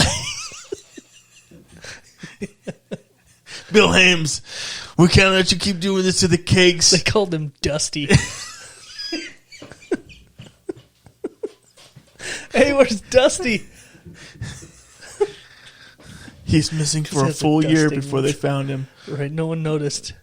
Bill Hames. We can't let you keep doing this to the cakes. They called him Dusty. Hey, where's Dusty? He's missing for a has a full year dusting before they found him. Right, no one noticed.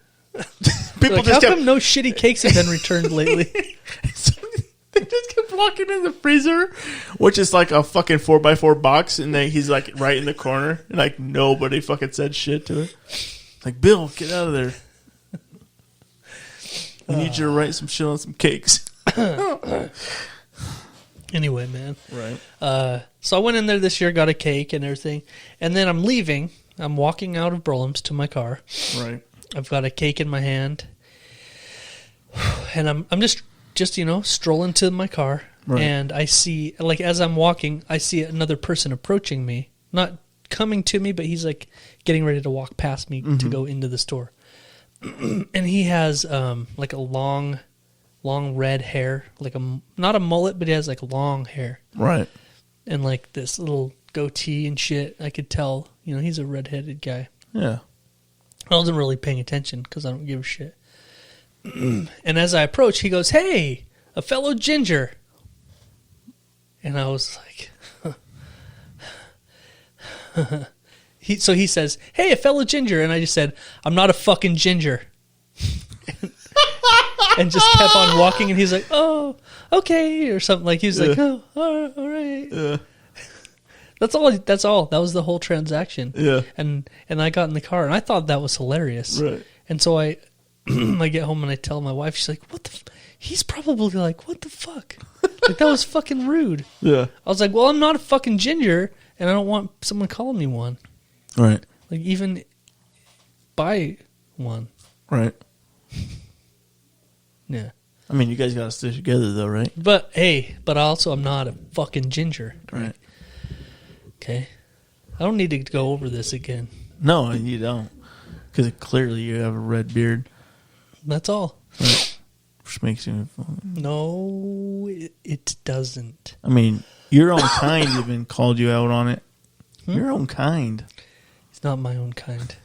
People Like, just how kept, come no shitty cakes have been returned lately? they just kept walking in the freezer, which is like a fucking 4x4 box, and he's like right in the corner, and like nobody fucking said shit to it. Like, Bill, get out of there. We need you to write some shit on some cakes. Anyway, man. Right. So I went in there this year, got a cake and everything, and then I'm leaving. I'm walking out of Burlham's to my car. Right. I've got a cake in my hand, and I'm just strolling to my car, Right. and I see, like, as I'm walking, I see another person approaching me, not coming to me, but he's like getting ready to walk past me to go into the store, and he has like a long red hair, like not a mullet, but he has like long hair, Right. and like this little goatee and shit. I could tell, he's a redheaded guy. Yeah. I wasn't really paying attention because I don't give a shit. And as I approach, he goes, "Hey, a fellow ginger." And I was like, So he says, "Hey, a fellow ginger." And I just said, "I'm not a fucking ginger." And just kept on walking. And he's like, "Oh, okay," or something. Like, he was like, "Oh, all right." Yeah. That's all. That was the whole transaction. Yeah. And I got in the car, and I thought that was hilarious. Right. And so I get home and I tell my wife. She's like, "What the?" He's probably like, "What the fuck?" Like, that was fucking rude. Yeah. I was like, "Well, I'm not a fucking ginger, and I don't want someone calling me one. Right. Like, even buy one." Right. Yeah. I mean, you guys got to stay together, though, right? But hey, also I'm not a fucking ginger. Right. Okay. I don't need to go over this again. No, you don't. Because clearly you have a red beard. That's all. Right. Which makes you... No, it doesn't. I mean, your own kind even called you out on it. Your own kind. He's not my own kind.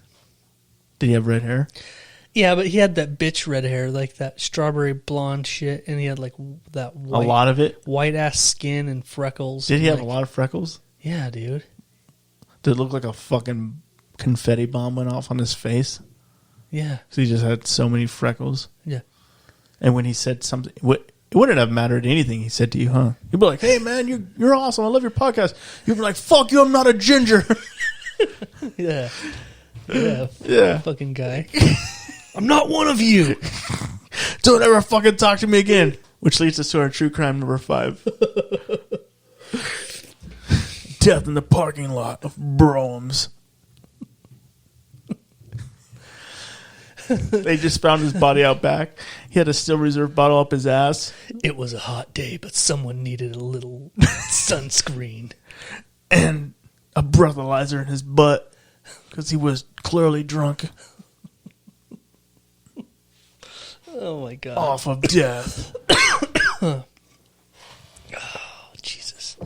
Did he have red hair? Yeah, but he had that bitch red hair, like that strawberry blonde shit, and he had like that white, A lot of it? white ass skin and freckles. Did he and have a lot of freckles? Yeah, dude. Did it look like a fucking confetti bomb went off on his face? Yeah. So he just had so many freckles. Yeah. And when he said something, it wouldn't have mattered anything he said to you, huh? You'd be like, "Hey man, you're awesome. I love your podcast." You'd be like, "Fuck you, I'm not a ginger." Yeah. Yeah. Yeah. Fucking guy. I'm not one of you. Don't ever fucking talk to me again. Which leads us to our true crime number 5. Death in the parking lot of Brohams. They just found his body out back. He had a still reserve bottle up his ass. It was a hot day, but someone needed a little sunscreen. And a breathalyzer in his butt. Because he was clearly drunk. Oh my God. Off of death. Oh, Jesus.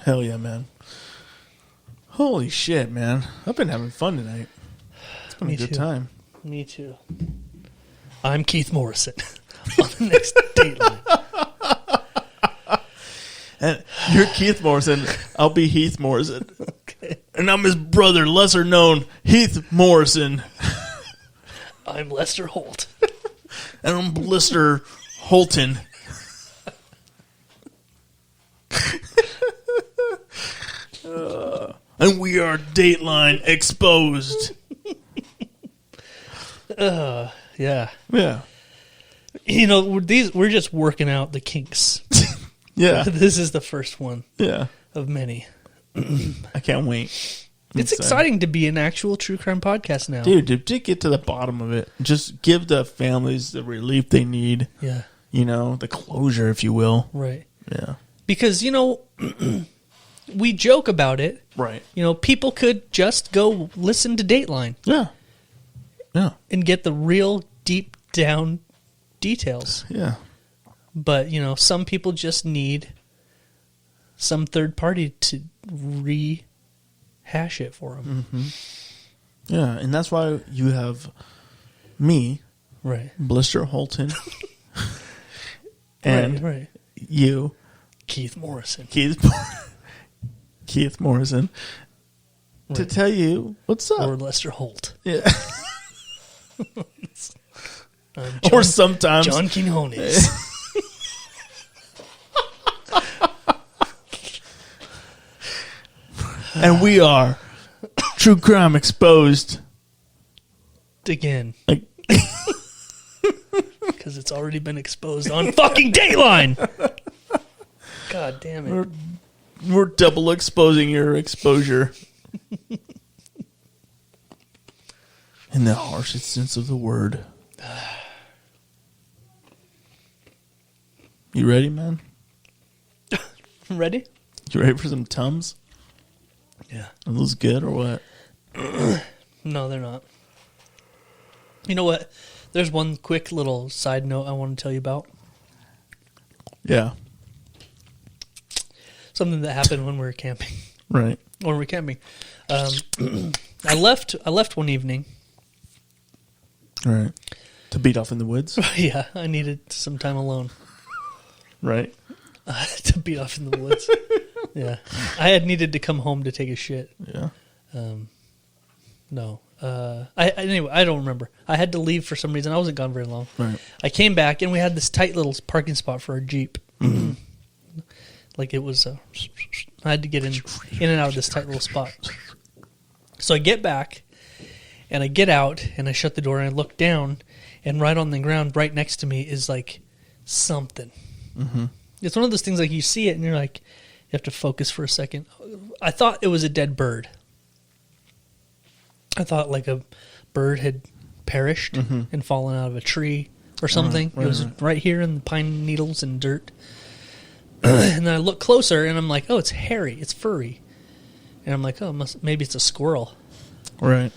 Hell yeah, man. Holy shit, man. I've been having fun tonight. It's been a good time. Me too. I'm Keith Morrison on the next Dateline. And you're Keith Morrison. I'll be Heath Morrison. Okay. And I'm his brother, lesser known Heath Morrison. I'm Lester Holt. And I'm Blister Holton. And we are Dateline Exposed. Yeah. Yeah. You know, we're just working out the kinks. Yeah. This is the first one Yeah. of many. I can't wait. It's exciting to be an actual true crime podcast now. Dude, to get to the bottom of it. Just give the families the relief they need. Yeah. You know, the closure, if you will. Right. Yeah. Because, you know, we joke about it. Right. You know, people could just go listen to Dateline. Yeah. Yeah. And get the real deep down details. Yeah. But, you know, some people just need some third party to rehash it for them. Mm-hmm. Yeah, and that's why you have me, Right. Blister Holton, and right. you, Keith Morrison. Keith Morrison, to Right. tell you what's up. Or Lester Holt. Yeah. John, Or sometimes John Quinones. and we are True Crime Exposed. Again. Like, Because it's already been exposed on fucking Dateline. God damn it. we're double exposing your exposure. In the harshest sense of the word. You ready, man? Ready? You ready for some Tums? Yeah. Are those good or what? No, they're not. You know what? There's one quick little side note I want to tell you about. Yeah. Something that happened when we were camping. Right. When we were camping. I left one evening. Right. To beat off in the woods? Yeah, I needed some time alone. Right. To beat off in the woods. Yeah. I had needed to come home to take a shit. Yeah. No. Anyway, I don't remember. I had to leave for some reason. I wasn't gone very long. Right. I came back, and we had this tight little parking spot for our Jeep. Mm-hmm. Like it was, I had to get in and out of this tight little spot. So I get back, and I get out, and I shut the door, and I look down, and right on the ground, right next to me, is like something. Mm-hmm. It's one of those things like you see it, and you're like, you have to focus for a second. I thought it was a dead bird. I thought like a bird had perished and fallen out of a tree or something. Right, it was right here in the pine needles and dirt. And then I look closer, and I'm like, oh, it's hairy. It's furry. And I'm like, oh, maybe it's a squirrel. Right.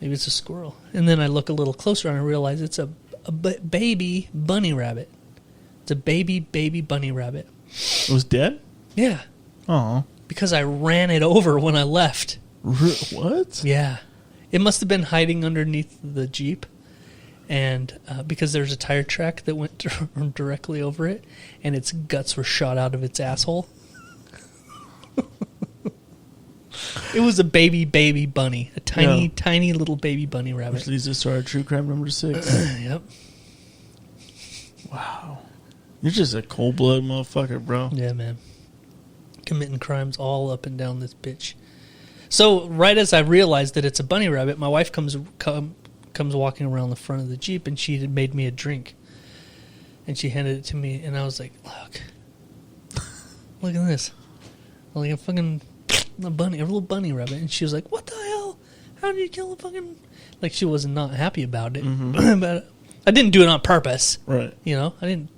Maybe it's a squirrel. And then I look a little closer, and I realize it's a baby bunny rabbit. It's a baby bunny rabbit. It was dead? Yeah. Oh. Because I ran it over when I left. What? Yeah. It must have been hiding underneath the Jeep. And because there's a tire track that went directly over it, and its guts were shot out of its asshole. It was a baby bunny. A tiny little baby bunny rabbit. Which leads us to our true crime number 6. Yep. Wow. You're just a cold-blooded motherfucker, bro. Yeah, man. Committing crimes all up and down this bitch. So, right as I realized that it's a bunny rabbit, my wife comes walking around the front of the Jeep, and she had made me a drink. And she handed it to me, and I was like, look at this. Like a little bunny rabbit. And she was like, what the hell? How did you kill a fucking... Like, she was not happy about it. Mm-hmm. But I didn't do it on purpose. Right. You know? I didn't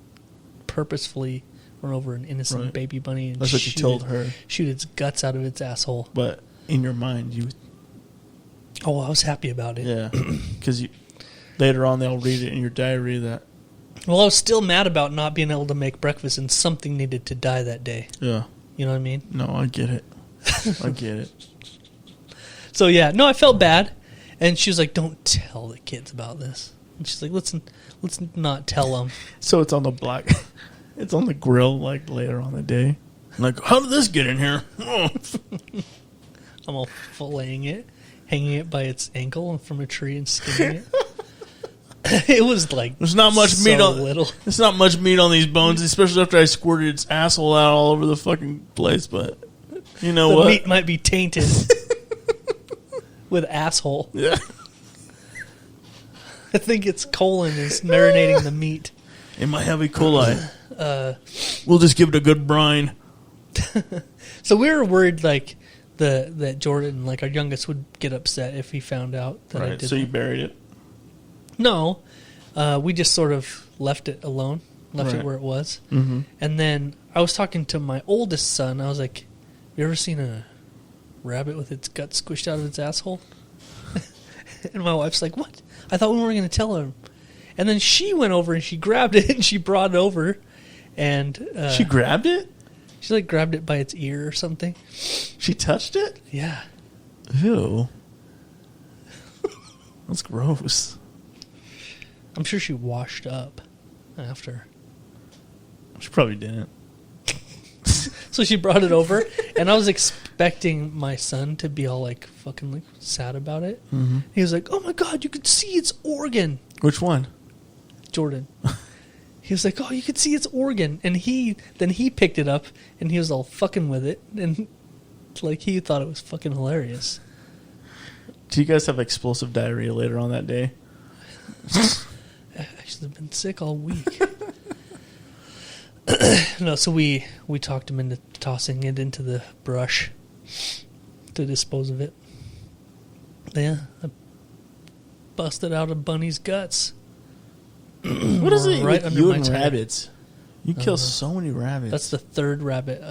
purposefully run over an innocent baby bunny and that's what you told her. Shoot its guts out of its asshole. But in your mind, you... Oh, I was happy about it. Yeah. Because later on, they'll read it in your diary that... Well, I was still mad about not being able to make breakfast, and something needed to die that day. Yeah. You know what I mean? No, I get it. I get it. So, yeah. No, I felt bad. And she was like, don't tell the kids about this. And she's like, let's not tell them. So it's on the it's on the grill, like, later on the day. Like, how did this get in here? I'm all filleting it, hanging it by its ankle from a tree and skinning it. It was like there's not much so meat on little. There's not much meat on these bones, especially after I squirted its asshole out all over the fucking place. But you know what? The meat might be tainted with asshole. Yeah. I think its colon is marinating the meat. It might have E. coli. We'll just give it a good brine. So we were worried, like that Jordan, like our youngest, would get upset if he found out that I did. So you buried it. No, we just sort of left it alone, left it where it was. Mm-hmm. And then I was talking to my oldest son. I was like, you ever seen a rabbit with its gut squished out of its asshole? And my wife's like, what? I thought we weren't going to tell him. And then she went over and she grabbed it and she brought it over. And she grabbed it? She like grabbed it by its ear or something. She touched it? Yeah. Ew. That's gross. I'm sure she washed up after. She probably didn't. So she brought it over, and I was expecting my son to be all like fucking like sad about it. Mm-hmm. He was like, "Oh my god, you could see its organ." Which one? Jordan. He was like, "Oh, you could see its organ," and he picked it up and he was all fucking with it, and like he thought it was fucking hilarious. Do you guys have explosive diarrhea later on that day? I should have been sick all week. No, so we talked him into tossing it into the brush to dispose of it. Yeah, I busted out a bunny's guts. What is it right with under you my and tongue. rabbits? You kill so many rabbits. That's the third rabbit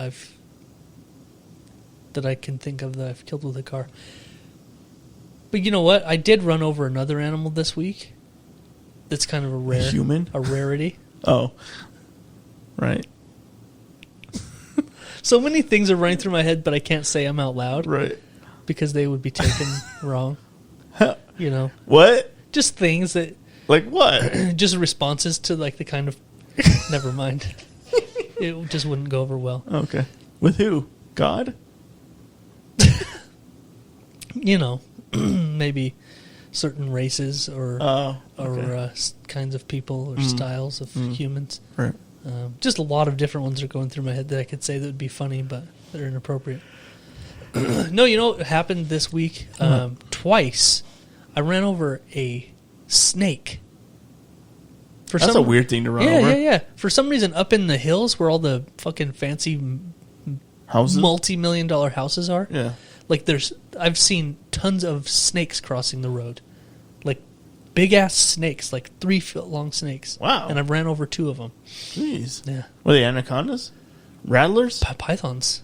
that I can think of that I've killed with a car. But you know what? I did run over another animal this week. That's kind of a rarity. Oh, right. So many things are running through my head, but I can't say them out loud. Right. Because they would be taken wrong. You know. What? Just things that... Like what? Just responses to like the kind of... Never mind. It just wouldn't go over well. Okay. With who? God? You know. Maybe certain races or kinds of people or styles of humans. Right. Just a lot of different ones are going through my head that I could say that would be funny, but they're inappropriate. No, you know what happened this week? Twice, I ran over a snake. That's a weird thing to run over. Yeah. For some reason, up in the hills where all the fucking fancy houses, multi-million-dollar houses are, like I've seen tons of snakes crossing the road, like big-ass snakes, like 3-foot-long snakes. Wow. And I ran over 2 of them. Jeez. Yeah. Were they anacondas? Rattlers? Pythons.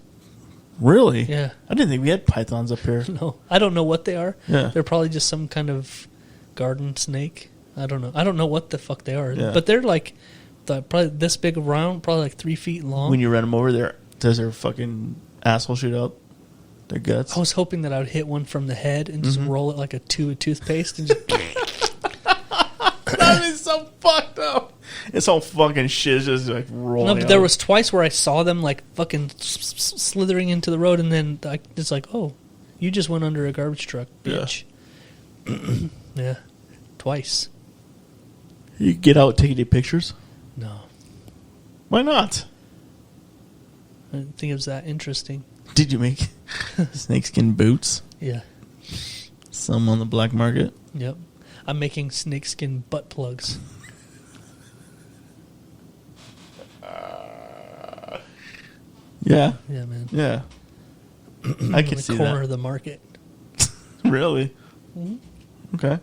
Really? Yeah. I didn't think we had pythons up here. No. I don't know what they are. Yeah. They're probably just some kind of garden snake. I don't know. I don't know what the fuck they are. Yeah. But they're like probably this big around, probably like 3 feet long. When you run them over there, does their fucking asshole shoot out? Their guts? I was hoping that I would hit one from the head and just roll it like a tube of toothpaste and just... That is so fucked up. It's all fucking shit just like rolling. No, but there was twice where I saw them like fucking slithering into the road, and then it's like, oh, You just went under a garbage truck, bitch. Yeah. Twice. You get out, take any pictures? No. Why not? I didn't think it was that interesting. Did you make snakeskin boots? Yeah. Some on the black market? Yep. I'm making snakeskin butt plugs. Yeah. Yeah, man. Yeah. I can see the corner that. of the market. Really? Mm-hmm. Okay.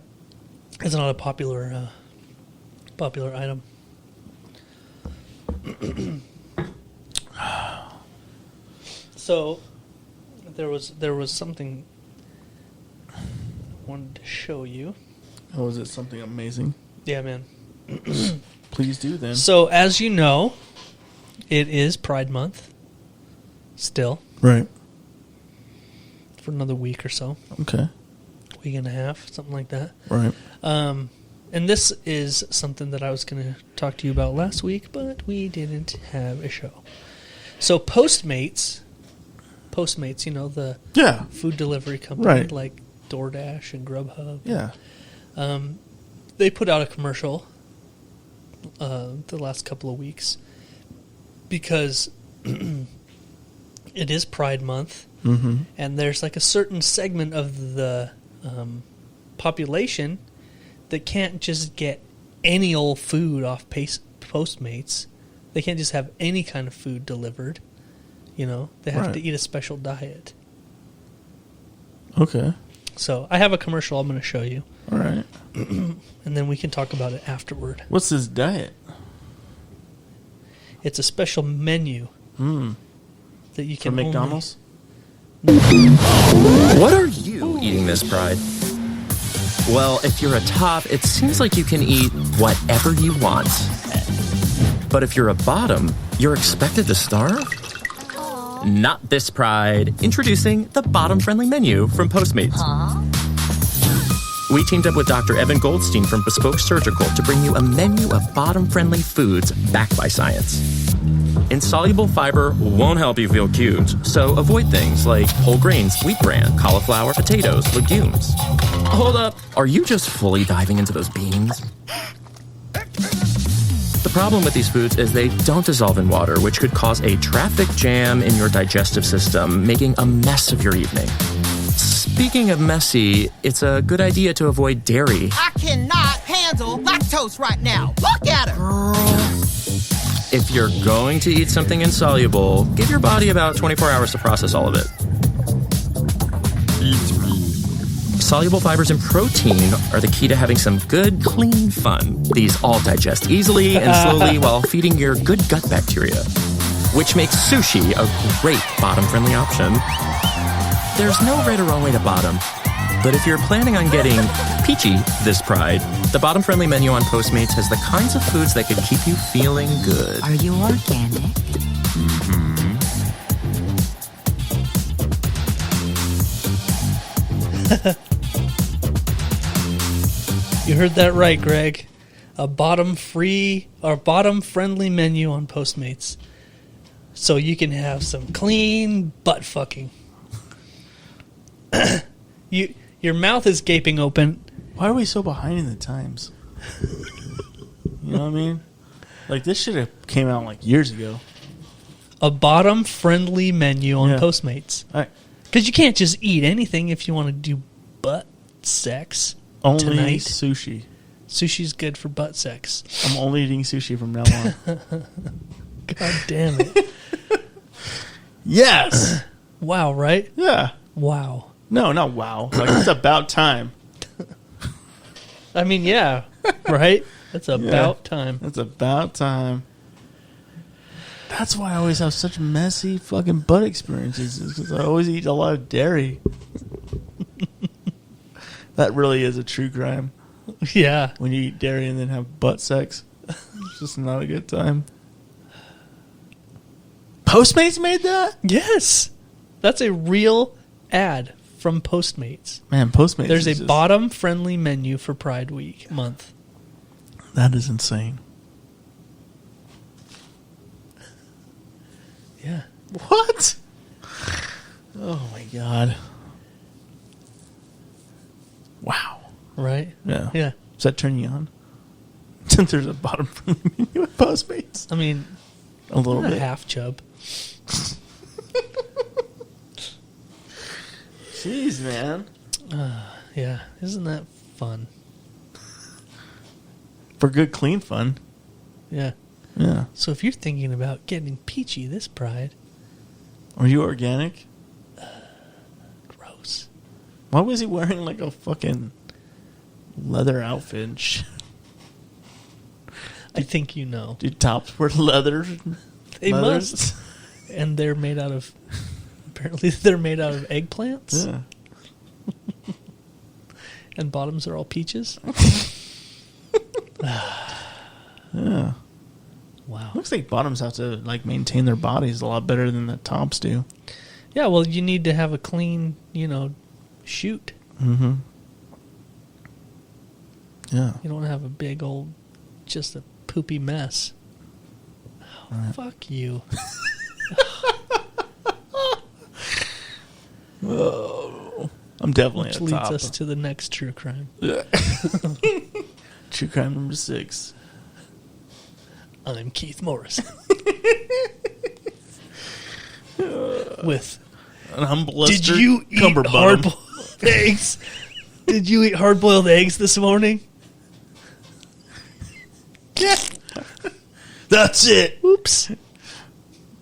It's not a popular item. So there was something I wanted to show you. Oh, is it something amazing? Yeah, man. Please do then. So as you know, it is Pride Month. Still. Right. For another week or so. Okay. Week and a half, something like that. Right. And this is something that I was going to talk to you about last week, but we didn't have a show. So Postmates, you know, the food delivery company, right, like DoorDash and Grubhub. Yeah. They put out a commercial the last couple of weeks because it is Pride Month, and there's like a certain segment of the population that can't just get any old food off Postmates. They can't just have any kind of food delivered. You know, they have to eat a special diet. Okay. So I have a commercial I'm going to show you. All right. And then we can talk about it afterward. What's this diet? It's a special menu that you can From McDonald's? What are you eating this Pride? Well, if you're a top, it seems like you can eat whatever you want. But if you're a bottom, you're expected to starve? Not this Pride. Introducing the bottom-friendly menu from Postmates. We teamed up with Dr. Evan Goldstein from Bespoke Surgical to bring you a menu of bottom-friendly foods backed by science. Insoluble fiber won't help you feel cute, so avoid things like whole grains, wheat bran, cauliflower, potatoes, legumes. Hold up, are you just fully diving into those beans? The problem with these foods is they don't dissolve in water, which could cause a traffic jam in your digestive system, making a mess of your evening. Speaking of messy, it's a good idea to avoid dairy. I cannot handle lactose right now. Look at her. If you're going to eat something insoluble, give your body about 24 hours to process all of it. Soluble fibers and protein are the key to having some good, clean fun. These all digest easily and slowly while feeding your good gut bacteria, which makes sushi a great bottom-friendly option. There's no right or wrong way to bottom, but if you're planning on getting peachy this Pride, the bottom-friendly menu on Postmates has the kinds of foods that could keep you feeling good. Are you organic? You heard that right, Greg. A bottom-friendly menu on Postmates. So you can have some clean butt fucking. Your mouth is gaping open. Why are we so behind in the times? You know what I mean? Like, this should have came out like years ago. A bottom-friendly menu on Postmates. All right. Because you can't just eat anything if you want to do butt sex. Only tonight. sushi. Sushi's good for butt sex. I'm only eating sushi from now on. God damn it. Yes. Wow, right? Yeah. Wow. No, not wow. Like, it's about time. I mean, yeah. Right? It's about time. It's about time. That's why I always have such messy fucking butt experiences. Because I always eat a lot of dairy. That really is a true crime. Yeah. When you eat dairy and then have butt sex. It's just not a good time. Postmates made that? Yes. That's a real ad from Postmates. Man, Postmates There's is a bottom-friendly menu for Pride Week month. That is insane. Yeah. What? Oh, my God. Right? Yeah. Yeah. Does that turn you on? Since there's a bottom from the menu with Postmates. I mean, A little bit. half chub. Jeez, man. Yeah. Isn't that fun? For good, clean fun. Yeah. Yeah. So if you're thinking about getting peachy this Pride, Are you organic? gross. Why was he wearing like a fucking leather outfit and shit? I think you know. Dude, tops were leather. They leathers? must. And they're made out of... Apparently they're made out of eggplants. Yeah. And bottoms are all peaches. Yeah. Wow. Looks like bottoms have to like maintain their bodies a lot better than the tops do. Yeah, well, you need to have a clean, shoot. Mm-hmm. Yeah. You don't have a big old, just a poopy mess. Oh, Right. fuck you. Oh, I'm definitely Which at leads top. us to the next true crime. True crime number 6. I'm Keith Morris. With, And I'm did blistered you eat cummerbund. hard-boiled eggs? Did you eat hard-boiled eggs this morning? Yeah. That's it. Oops.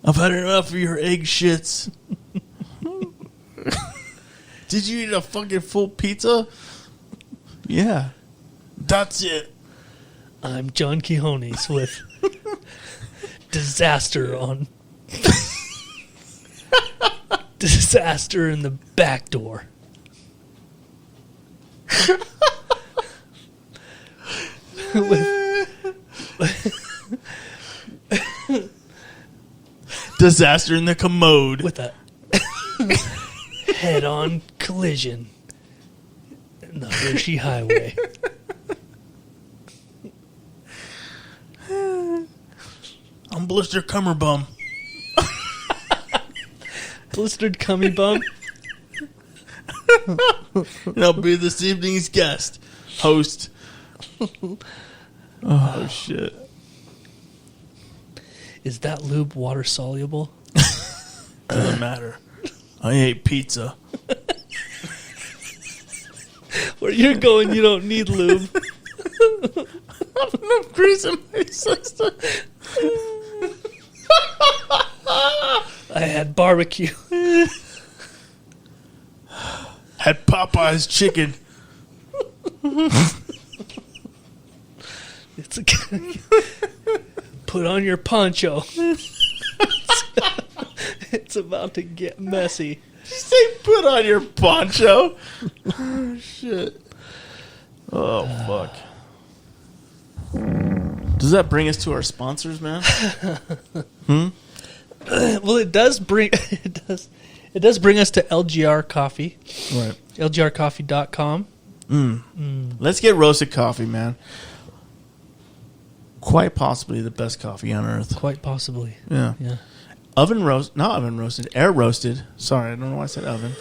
I've had enough of your egg shits. Did you eat a fucking full pizza? Yeah. That's it. I'm John Quijones with Disaster on... Disaster in the back door. Disaster in the commode. With a head-on collision in the Hershey Highway. I'm blistered cummerbum. Blistered cummy bum. And I'll be this evening's guest. Host. Oh, shit. Is that lube water soluble? Doesn't matter. I ate pizza. Where you're going, you don't need lube. I'm greasing my system. I had barbecue. Had Popeye's chicken. It's a put on your poncho. It's about to get messy. Did you say put on your poncho? Oh, shit. Oh, fuck. Does that bring us to our sponsors, man? Well, it does bring it does bring us to LGR Coffee. Right. LGRcoffee.com. Let's get roasted coffee, man. Quite possibly the best coffee on earth. Quite possibly. Yeah. Yeah. Not oven roasted, air roasted. Sorry, I don't know why I said oven.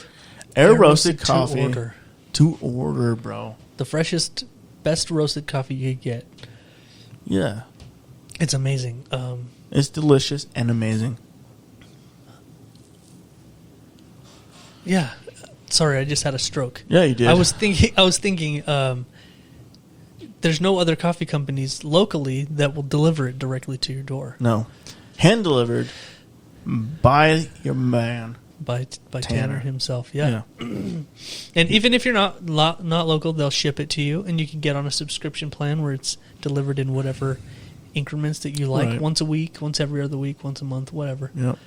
Air roasted coffee. to order. To order, bro. The freshest, best roasted coffee you could get. Yeah. It's amazing. It's delicious and amazing. Yeah. Sorry, I just had a stroke. Yeah, you did. I was thinking there's no other coffee companies locally that will deliver it directly to your door. No. Hand delivered by your man. By Tanner himself. Yeah. Yeah. And even if you're not local, they'll ship it to you, and you can get on a subscription plan where it's delivered in whatever increments that you like. Right. Once a week, once every other week, once a month, whatever. Yep.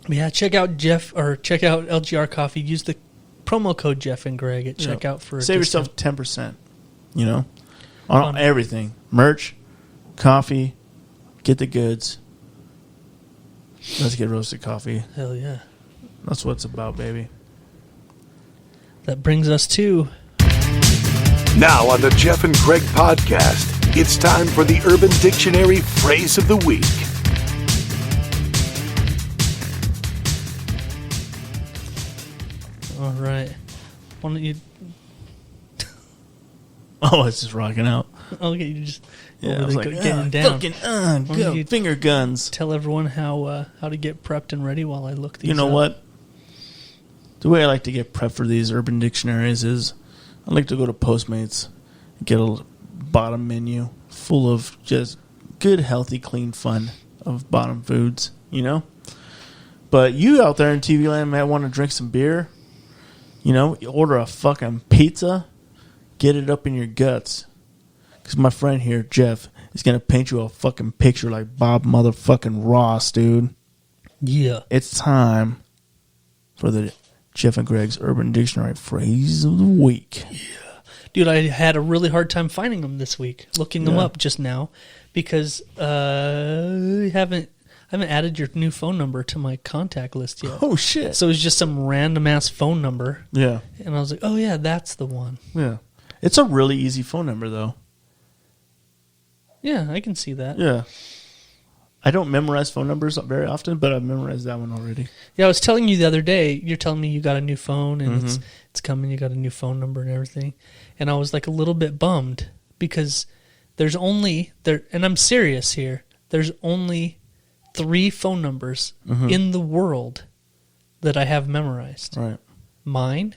But yeah, check out LGR Coffee. Use the promo code Jeff and Greg at Yep. checkout for a Save discount. yourself 10%. You know? On On- everything. Merch, coffee, get the goods. Let's get roasted coffee. Hell yeah. That's what it's about, baby. That brings us to Now on the Jeff and Greg podcast, it's time for the Urban Dictionary Phrase of the Week. all right. Why don't you Oh, it's just rocking out. Okay, you just Yeah, I over was there like, getting down. fucking, Why go, don't you finger guns. Tell everyone how to get prepped and ready while I look these You know up. what? The way I like to get prepped for these Urban Dictionaries is I like to go to Postmates and get a bottom menu full of just good, healthy, clean fun of bottom foods, you know? But you out there in TV land might want to drink some beer. You know, you order a fucking pizza, get it up in your guts. Because my friend here, Jeff, is going to paint you a fucking picture like Bob motherfucking Ross, dude. Yeah. It's time for the Jeff and Greg's Urban Dictionary phrase of the week. Dude, I had a really hard time finding them this week, looking them up just now, because I haven't added your new phone number to my contact list yet. Oh, shit. So it's just some random-ass phone number. Yeah. And I was like, oh, yeah, that's the one. Yeah. It's a really easy phone number, though. Yeah, I can see that. Yeah. I don't memorize phone numbers very often, but I've memorized that one already. Yeah, I was telling you the other day, you're telling me you got a new phone, and it's coming, you got a new phone number and everything. And I was like a little bit bummed, because there's only, and I'm serious here, there's only 3 phone numbers in the world that I have memorized. Right. Mine,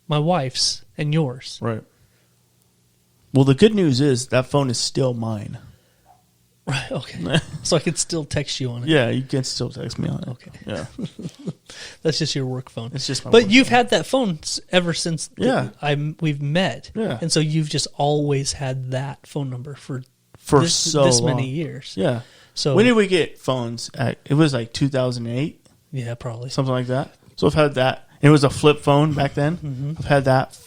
my wife's, and yours. Right. Well, the good news is that phone is still mine. Right, okay. So I could still text you on it. Yeah, you can still text me on it. Okay. Yeah. That's just your work phone. It's just my But work you've phone. had that phone ever since Yeah. we've met. Yeah. And so you've just always had that phone number for this long. many years. Yeah. So When did we get phones? It was like 2008, yeah, probably. something like that. So I've had that. It was a flip phone back then. I've had that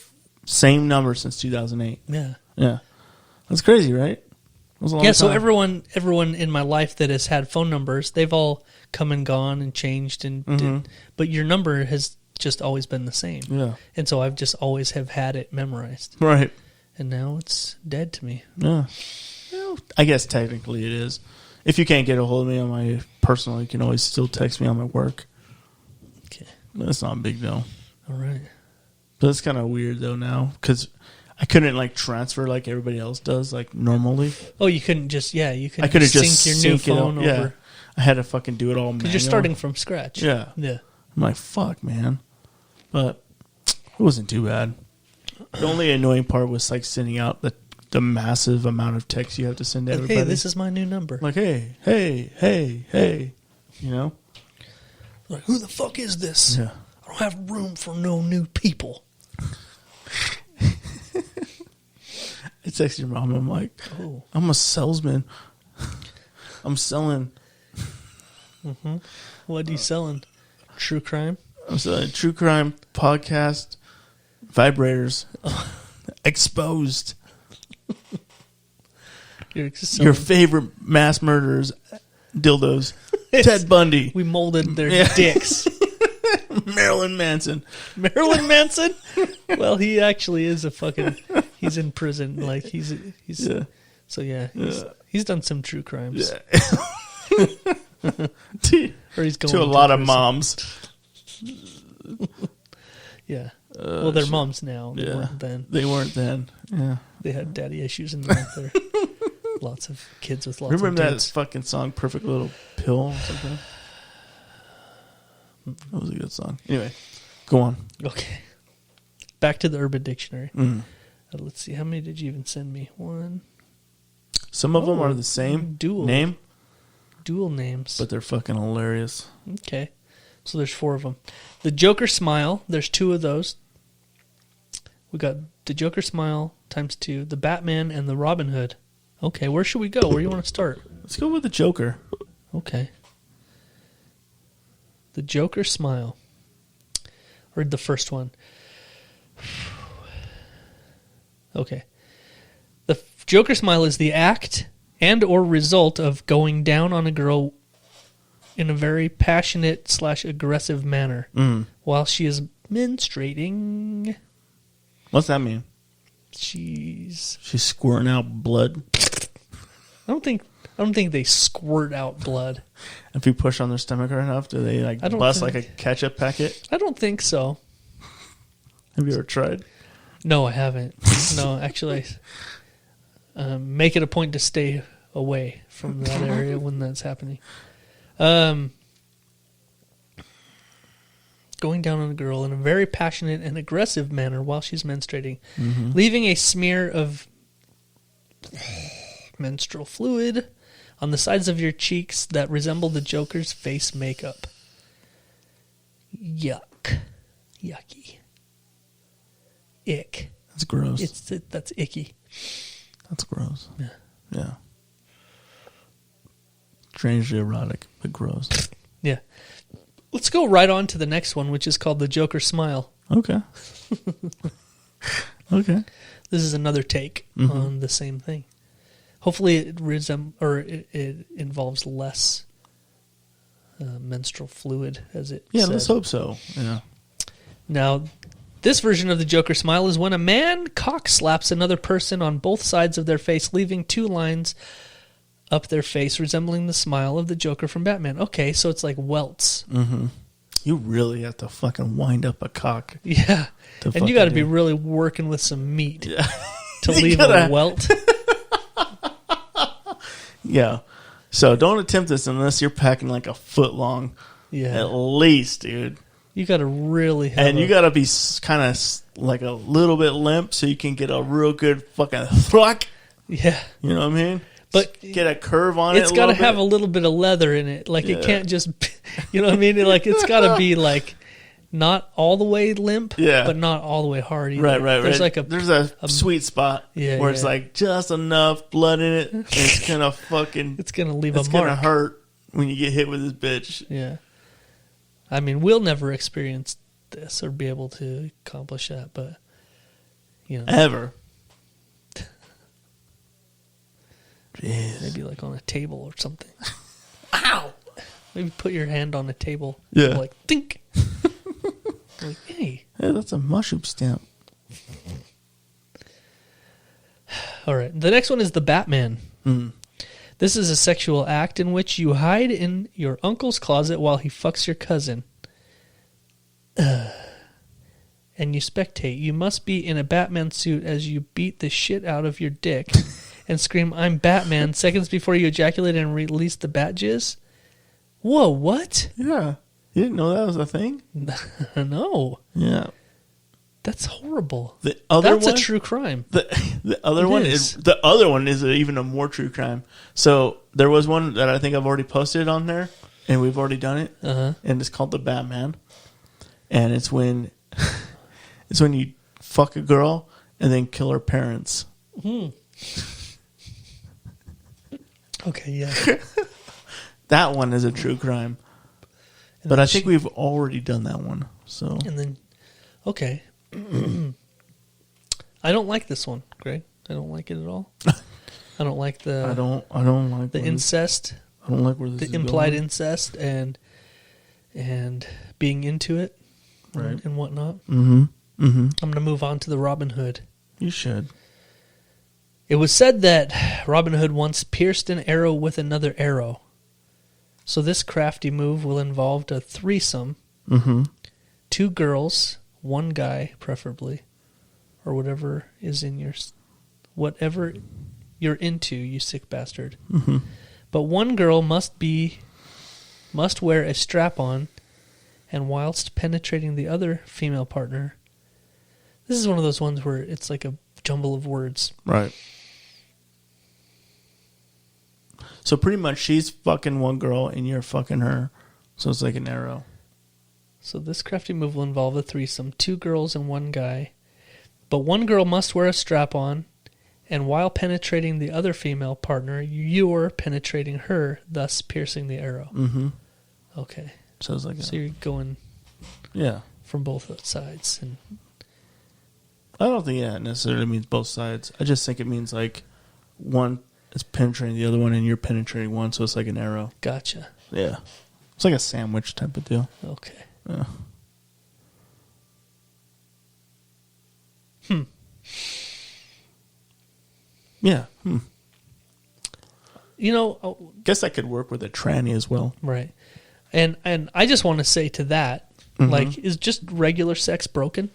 same number since 2008. Yeah. Yeah. That's crazy, right? It was a long Yeah, so time. everyone in my life that has had phone numbers, they've all come and gone and changed but your number has just always been the same. Yeah. And so I've just always have had it memorized. Right. And now it's dead to me. Yeah. Well, I guess technically it is. If you can't get a hold of me on my personal, you can always still text me on my work. Okay. That's not a big deal. All right. But it's kind of weird, though, now. Because I couldn't, like, transfer like everybody else does, like, normally. Oh, you couldn't just, you couldn't I could have sync just your new synced it up. phone Yeah. over. I had to fucking do it all manual. Because you're starting from scratch. Yeah. Yeah. I'm like, fuck, man. But it wasn't too bad. The only annoying part was, like, sending out the massive amount of text you have to send to Like, everybody. hey, this is my new number. Like, hey. You know? Like, who the fuck is this? Yeah. I don't have room for no new people. I texted your mom. I'm like, Oh. I'm a salesman. I'm selling. What are you selling? True crime? I'm selling true crime podcast vibrators. Exposed. You're selling, Your favorite mass murderers, dildos. Ted Bundy. we molded their dicks. Marilyn Manson. Marilyn Manson? Well, he actually is a fucking... He's in prison. Like, he's Yeah. So, yeah. He's done some true crimes. Or he's going to a lot of prison. moms. Yeah. Well, they're moms now. They weren't then. They weren't then. Yeah. They had daddy issues in there. Lots of kids with lots Remember of that dudes. fucking song, Perfect Little Pill or something? That was a good song. Anyway, go on. Okay. Back to the Urban Dictionary. Let's see. How many did you even send me? One. Some of them are the same dual. name, Dual names. but they're fucking hilarious. Okay. So there's 4 of them. The Joker Smile. There's 2 of those. We got the Joker Smile times 2. The Batman and the Robin Hood. Okay. Where should we go? Where do you want to start? Let's go with the Joker. Okay. The Joker Smile. Or the first one. Okay. The Joker Smile is the act and or result of going down on a girl in a very passionate / aggressive manner while she is menstruating. What's that mean? She's squirting out blood. I don't think they squirt out blood. If you push on their stomach hard enough, do they I don't bust think- like a ketchup packet? I don't think so. Have you ever tried? No, I haven't. No, actually, make it a point to stay away from that area when that's happening. Going down on a girl in a very passionate and aggressive manner while she's menstruating, leaving a smear of menstrual fluid on the sides of your cheeks that resemble the Joker's face makeup. Yuck. Yucky. Ick. That's gross. That's icky. That's gross. Yeah. Yeah. Strangely erotic, but gross. Yeah. Let's go right on to the next one, which is called the Joker Smile. Okay. Okay. This is another take on the same thing. Hopefully it involves less menstrual fluid, as it said. Let's hope so. Yeah. Now, this version of the Joker Smile is when a man cock slaps another person on both sides of their face, leaving 2 lines up their face, resembling the smile of the Joker from Batman. Okay, so it's like welts. Mm-hmm. You really have to fucking wind up a cock. Yeah. And you got to be really working with some meat to leave a welt. Yeah. So don't attempt this unless you're packing like a foot long. Yeah. At least, dude. You got to really have And you got to be kind of like a little bit limp so you can get a real good fucking thwack. Yeah. You know what I mean? But get a curve on it. It's got to have a little bit of leather in it. Like it can't just, you know what I mean? Like it's got to be like not all the way limp, but not all the way hard either. Right. There's like there's a sweet spot where it's like just enough blood in it. And it's gonna fucking. It's gonna leave a mark. It's gonna hurt when you get hit with this bitch. Yeah. I mean, we'll never experience this or be able to accomplish that, but you know, ever. Jeez. Maybe like on a table or something. Ow! Maybe put your hand on a table. Yeah. Like, think. Like, hey. Yeah, that's a mushroom stamp. All right. The next one is the Batman. Mm. This is a sexual act in which you hide in your uncle's closet while he fucks your cousin. And you spectate. You must be in a Batman suit as you beat the shit out of your dick and scream, "I'm Batman," seconds before you ejaculate and release the bat jizz. Whoa, what? Yeah. You didn't know that was a thing? No. Yeah. That's horrible. That's a true crime. The other one is even a more true crime. So there was one that I think I've already posted on there, and we've already done it. And it's called the Batman. And it's when you fuck a girl and then kill her parents. Okay, yeah. That one is a true crime. But I think we've already done that one. So and then, okay. I don't like this one, Greg. I don't like it at all. I don't like the. I don't like the incest. I don't like where this is implied going. incest and being into it, right, and whatnot. Mm-hmm. Mm-hmm. I'm going to move on to the Robin Hood. You should. It was said that Robin Hood once pierced an arrow with another arrow. So this crafty move will involve a threesome. Mm-hmm. 2 girls, 1 guy, preferably, or whatever is in whatever you're into, you sick bastard. Mm-hmm. But 1 girl must wear a strap-on, and whilst penetrating the other female partner, this is one of those ones where it's like a jumble of words. Right. So pretty much she's fucking 1 girl and you're fucking her. So it's like an arrow. So this crafty move will involve a threesome, 2 girls and 1 guy. But 1 girl must wear a strap-on, and while penetrating the other female partner, you're penetrating her, thus piercing the arrow. Mm-hmm. Okay. So it's like you're going from both sides. And I don't think it necessarily means both sides. I just think it means like one is penetrating the other one and you're penetrating one, so it's like an arrow. Gotcha. Yeah. It's like a sandwich type of deal. Okay. Yeah. Yeah. You know, guess that could work with a tranny as well. Right. And I just want to say to that, like, is just regular sex broken?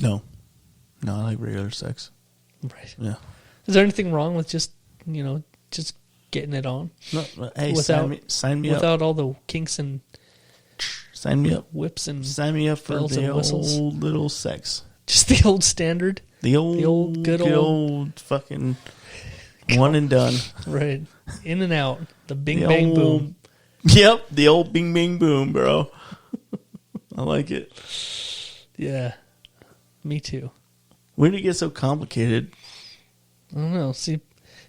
No, I like regular sex. Right. Yeah. Is there anything wrong with just getting it on? No, hey, without, sign me up. Without all the kinks and sign me up. Whips and sign me up for bells the and whistles. old little sex. Just the old standard. The old good old fucking one and done. Right. In and out. The bing The bang old- boom. Yep, the old bing bing boom, bro. I like it. Yeah. Me too. When did it get so complicated? I don't know. See,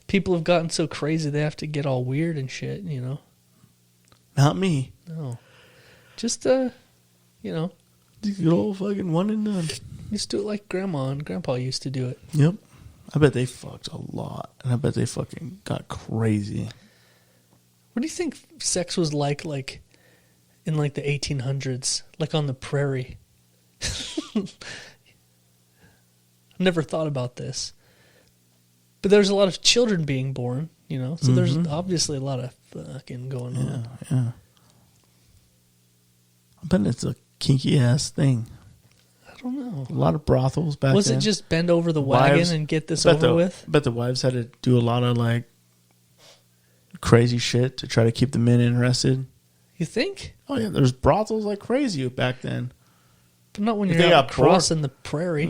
people have gotten so crazy they have to get all weird and shit, you know. Not me. No. Just you know, Just good old fucking one and done. just do it like grandma and grandpa used to do it. Yep. I bet they fucked a lot. And I bet they fucking got crazy. What do you think sex was like in like the 1800s, like on the prairie? I've never thought about this. But there's a lot of children being born, you know, so there's obviously a lot of fucking going on. Yeah. I bet it's a kinky ass thing. I don't know. A lot of brothels back Was then. it just bend over the wagon Wives- and get this bet over with? I bet the wives had to do a lot of like crazy shit to try to keep the men interested. You think? Oh yeah, there's brothels like crazy back then. But not when If you're they out got bored- crossing the prairie.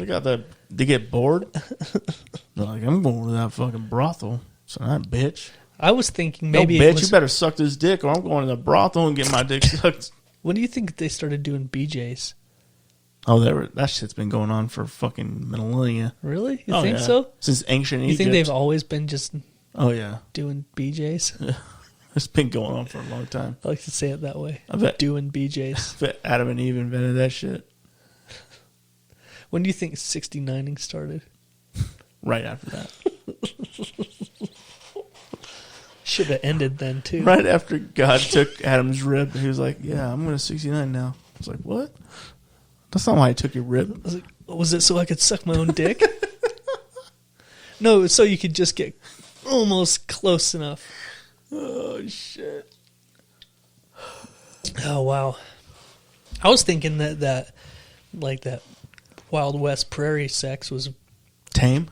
They get bored. They're like, I'm going to that fucking brothel. So that bitch. I was thinking No, maybe bitch, it was, you better suck this dick, or I'm going to the brothel and get my dick sucked. when do you think they started doing BJs? Oh, that shit's been going on for fucking millennia. Really? You Oh, think yeah. so? Since ancient You Egypt. think they've always been just Oh yeah, doing BJs? it's been going on for a long time. I like to say it that way. I bet. Doing BJs. I bet Adam and Eve invented that shit When do you think 69ing started? right after that. Should have ended then too. Right after God took Adam's rib, he was like, "Yeah, I'm going to 69 now." I was like, "What? That's not why I took your rib." I was like, was it so I could suck my own dick? No, it was so you could just get almost close enough. Oh shit! Oh wow! I was thinking that Wild West prairie sex was Tame.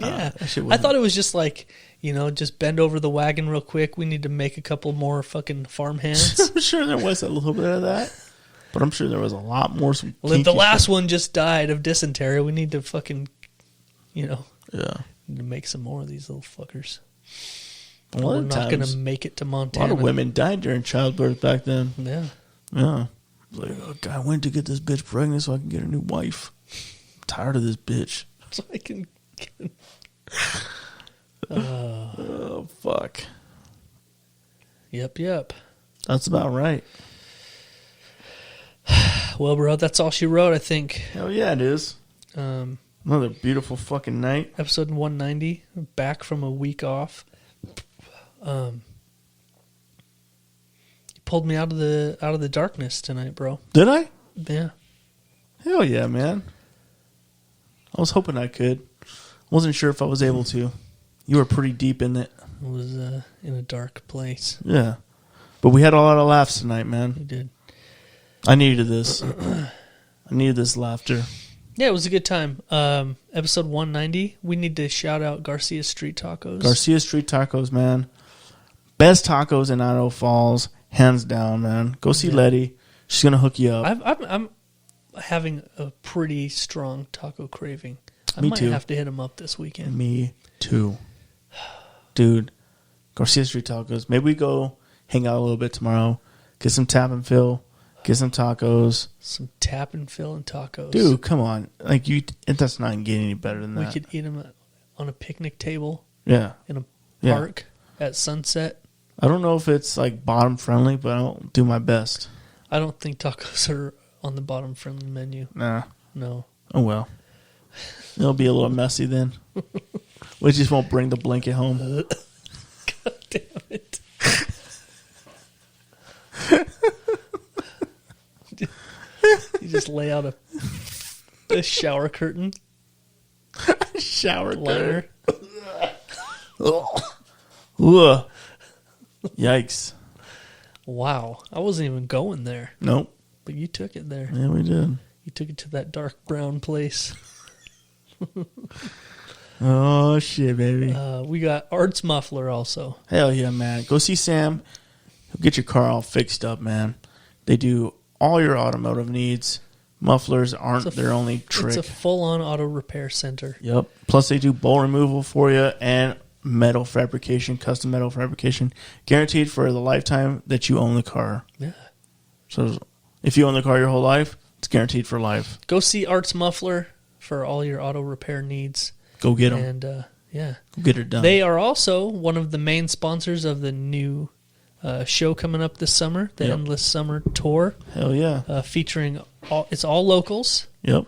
yeah. that shit I wasn't- thought it was just like, you know, just bend over the wagon real quick. We need to make a couple more fucking farm hands. I'm sure there was a little bit of that, but I'm sure there was a lot more. Some Well, if the kinky last shit. one just died of dysentery, we need to fucking, you know, Yeah. need to make some more of these little fuckers. A lot We're of not going times, to make it to a Montana. lot of women died during childbirth back then. Yeah. Yeah. Like, oh, God, I went to get this bitch pregnant so I can get a new wife. I'm tired of this bitch. So I can get... Oh, fuck. Yep. That's about right. Well, bro, that's all she wrote, I think. Hell yeah, it is. Another beautiful fucking night. Episode 190, back from a week off. You pulled me out of the darkness tonight, bro. Did I? Yeah. Hell yeah, man. I was hoping I could. Wasn't sure if I was able to. You were pretty deep in it. It was in a dark place. Yeah. But we had a lot of laughs tonight, We man. did. I needed this. I needed this laughter. Yeah, it was a good time. Episode 190, we need to shout out Garcia's Street Tacos. Garcia Street Tacos, man. Best tacos in Idaho Falls. Hands down, man. Go see Letty. She's going to hook you up. I'm having a pretty strong taco craving. I Me might too. have to hit him up this weekend. Me too. Dude, Garcia Street Tacos. Maybe we go hang out a little bit tomorrow. Get some tap and fill. Get some tacos. Some tap and fill and tacos. Dude, come on. Like that's not getting any better than we that. could eat them on a picnic table Yeah. in a Yeah. park at sunset. I don't know if it's like bottom friendly, but I'll do my best. I don't think tacos are on the bottom friendly menu. Nah. No. Oh well. It'll be a little messy then. We just won't bring the blanket home. God damn it. You just lay out a shower curtain Shower liner. Ugh. Yikes. Wow. I wasn't even going there, Nope. but you took it there. Yeah, we did. You took it to that dark brown place. Oh, shit, baby. We got Art's Muffler also. Hell yeah, man. Go see Sam. He'll get your car all fixed up, man. They do all your automotive needs. Mufflers aren't their only trick. It's a full-on auto repair center. Yep. Plus, they do bolt removal for you and metal fabrication, custom metal fabrication, guaranteed for the lifetime that you own the car. Yeah. So if you own the car your whole life, it's guaranteed for life. Go see Art's Muffler for all your auto repair needs. Go get them. And, yeah. Go get it done. They are also one of the main sponsors of the new show coming up this summer, the Endless Summer Tour. Hell yeah. Featuring, it's all locals. Yep.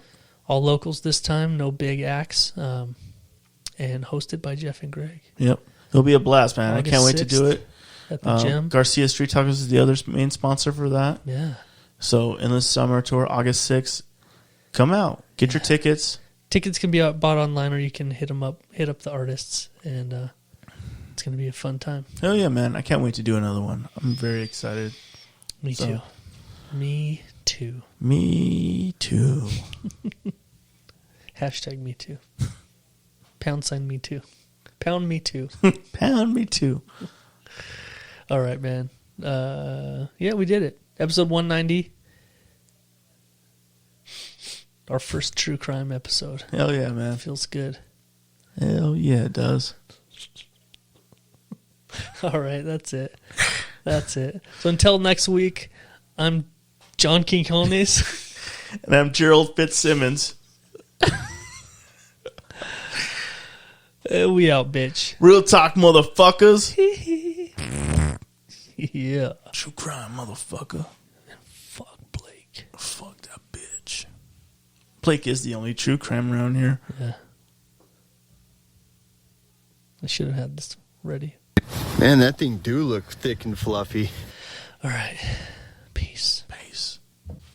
All locals this time, no big acts. And hosted by Jeff and Greg. Yep. It'll be a blast, man. August I can't wait to do it. At the gym. Garcia Street Tacos is the other main sponsor for that. Yeah. So, Endless Summer Tour, August 6th. Come out. Get your tickets. Tickets can be bought online, or you can hit up the artists, and it's going to be a fun time. Hell yeah, man. I can't wait to do another one. I'm very excited. Me too. Me too. Me too. Hashtag me too. # me too. Pound me too. Pound me too. All right, man. Yeah, we did it. Episode 190. Our first true crime episode. Hell yeah, man. Feels good. Hell yeah, it does. All right, that's it. That's it. So until next week, I'm John Quincones. And I'm Gerald Fitzsimmons. We out, bitch. Real talk, motherfuckers. Yeah. True crime, motherfucker. Fuck Blake. Fuck that bitch. Blake is the only true crime around here. Yeah. I should have had this ready. Man, that thing do look thick and fluffy. All right.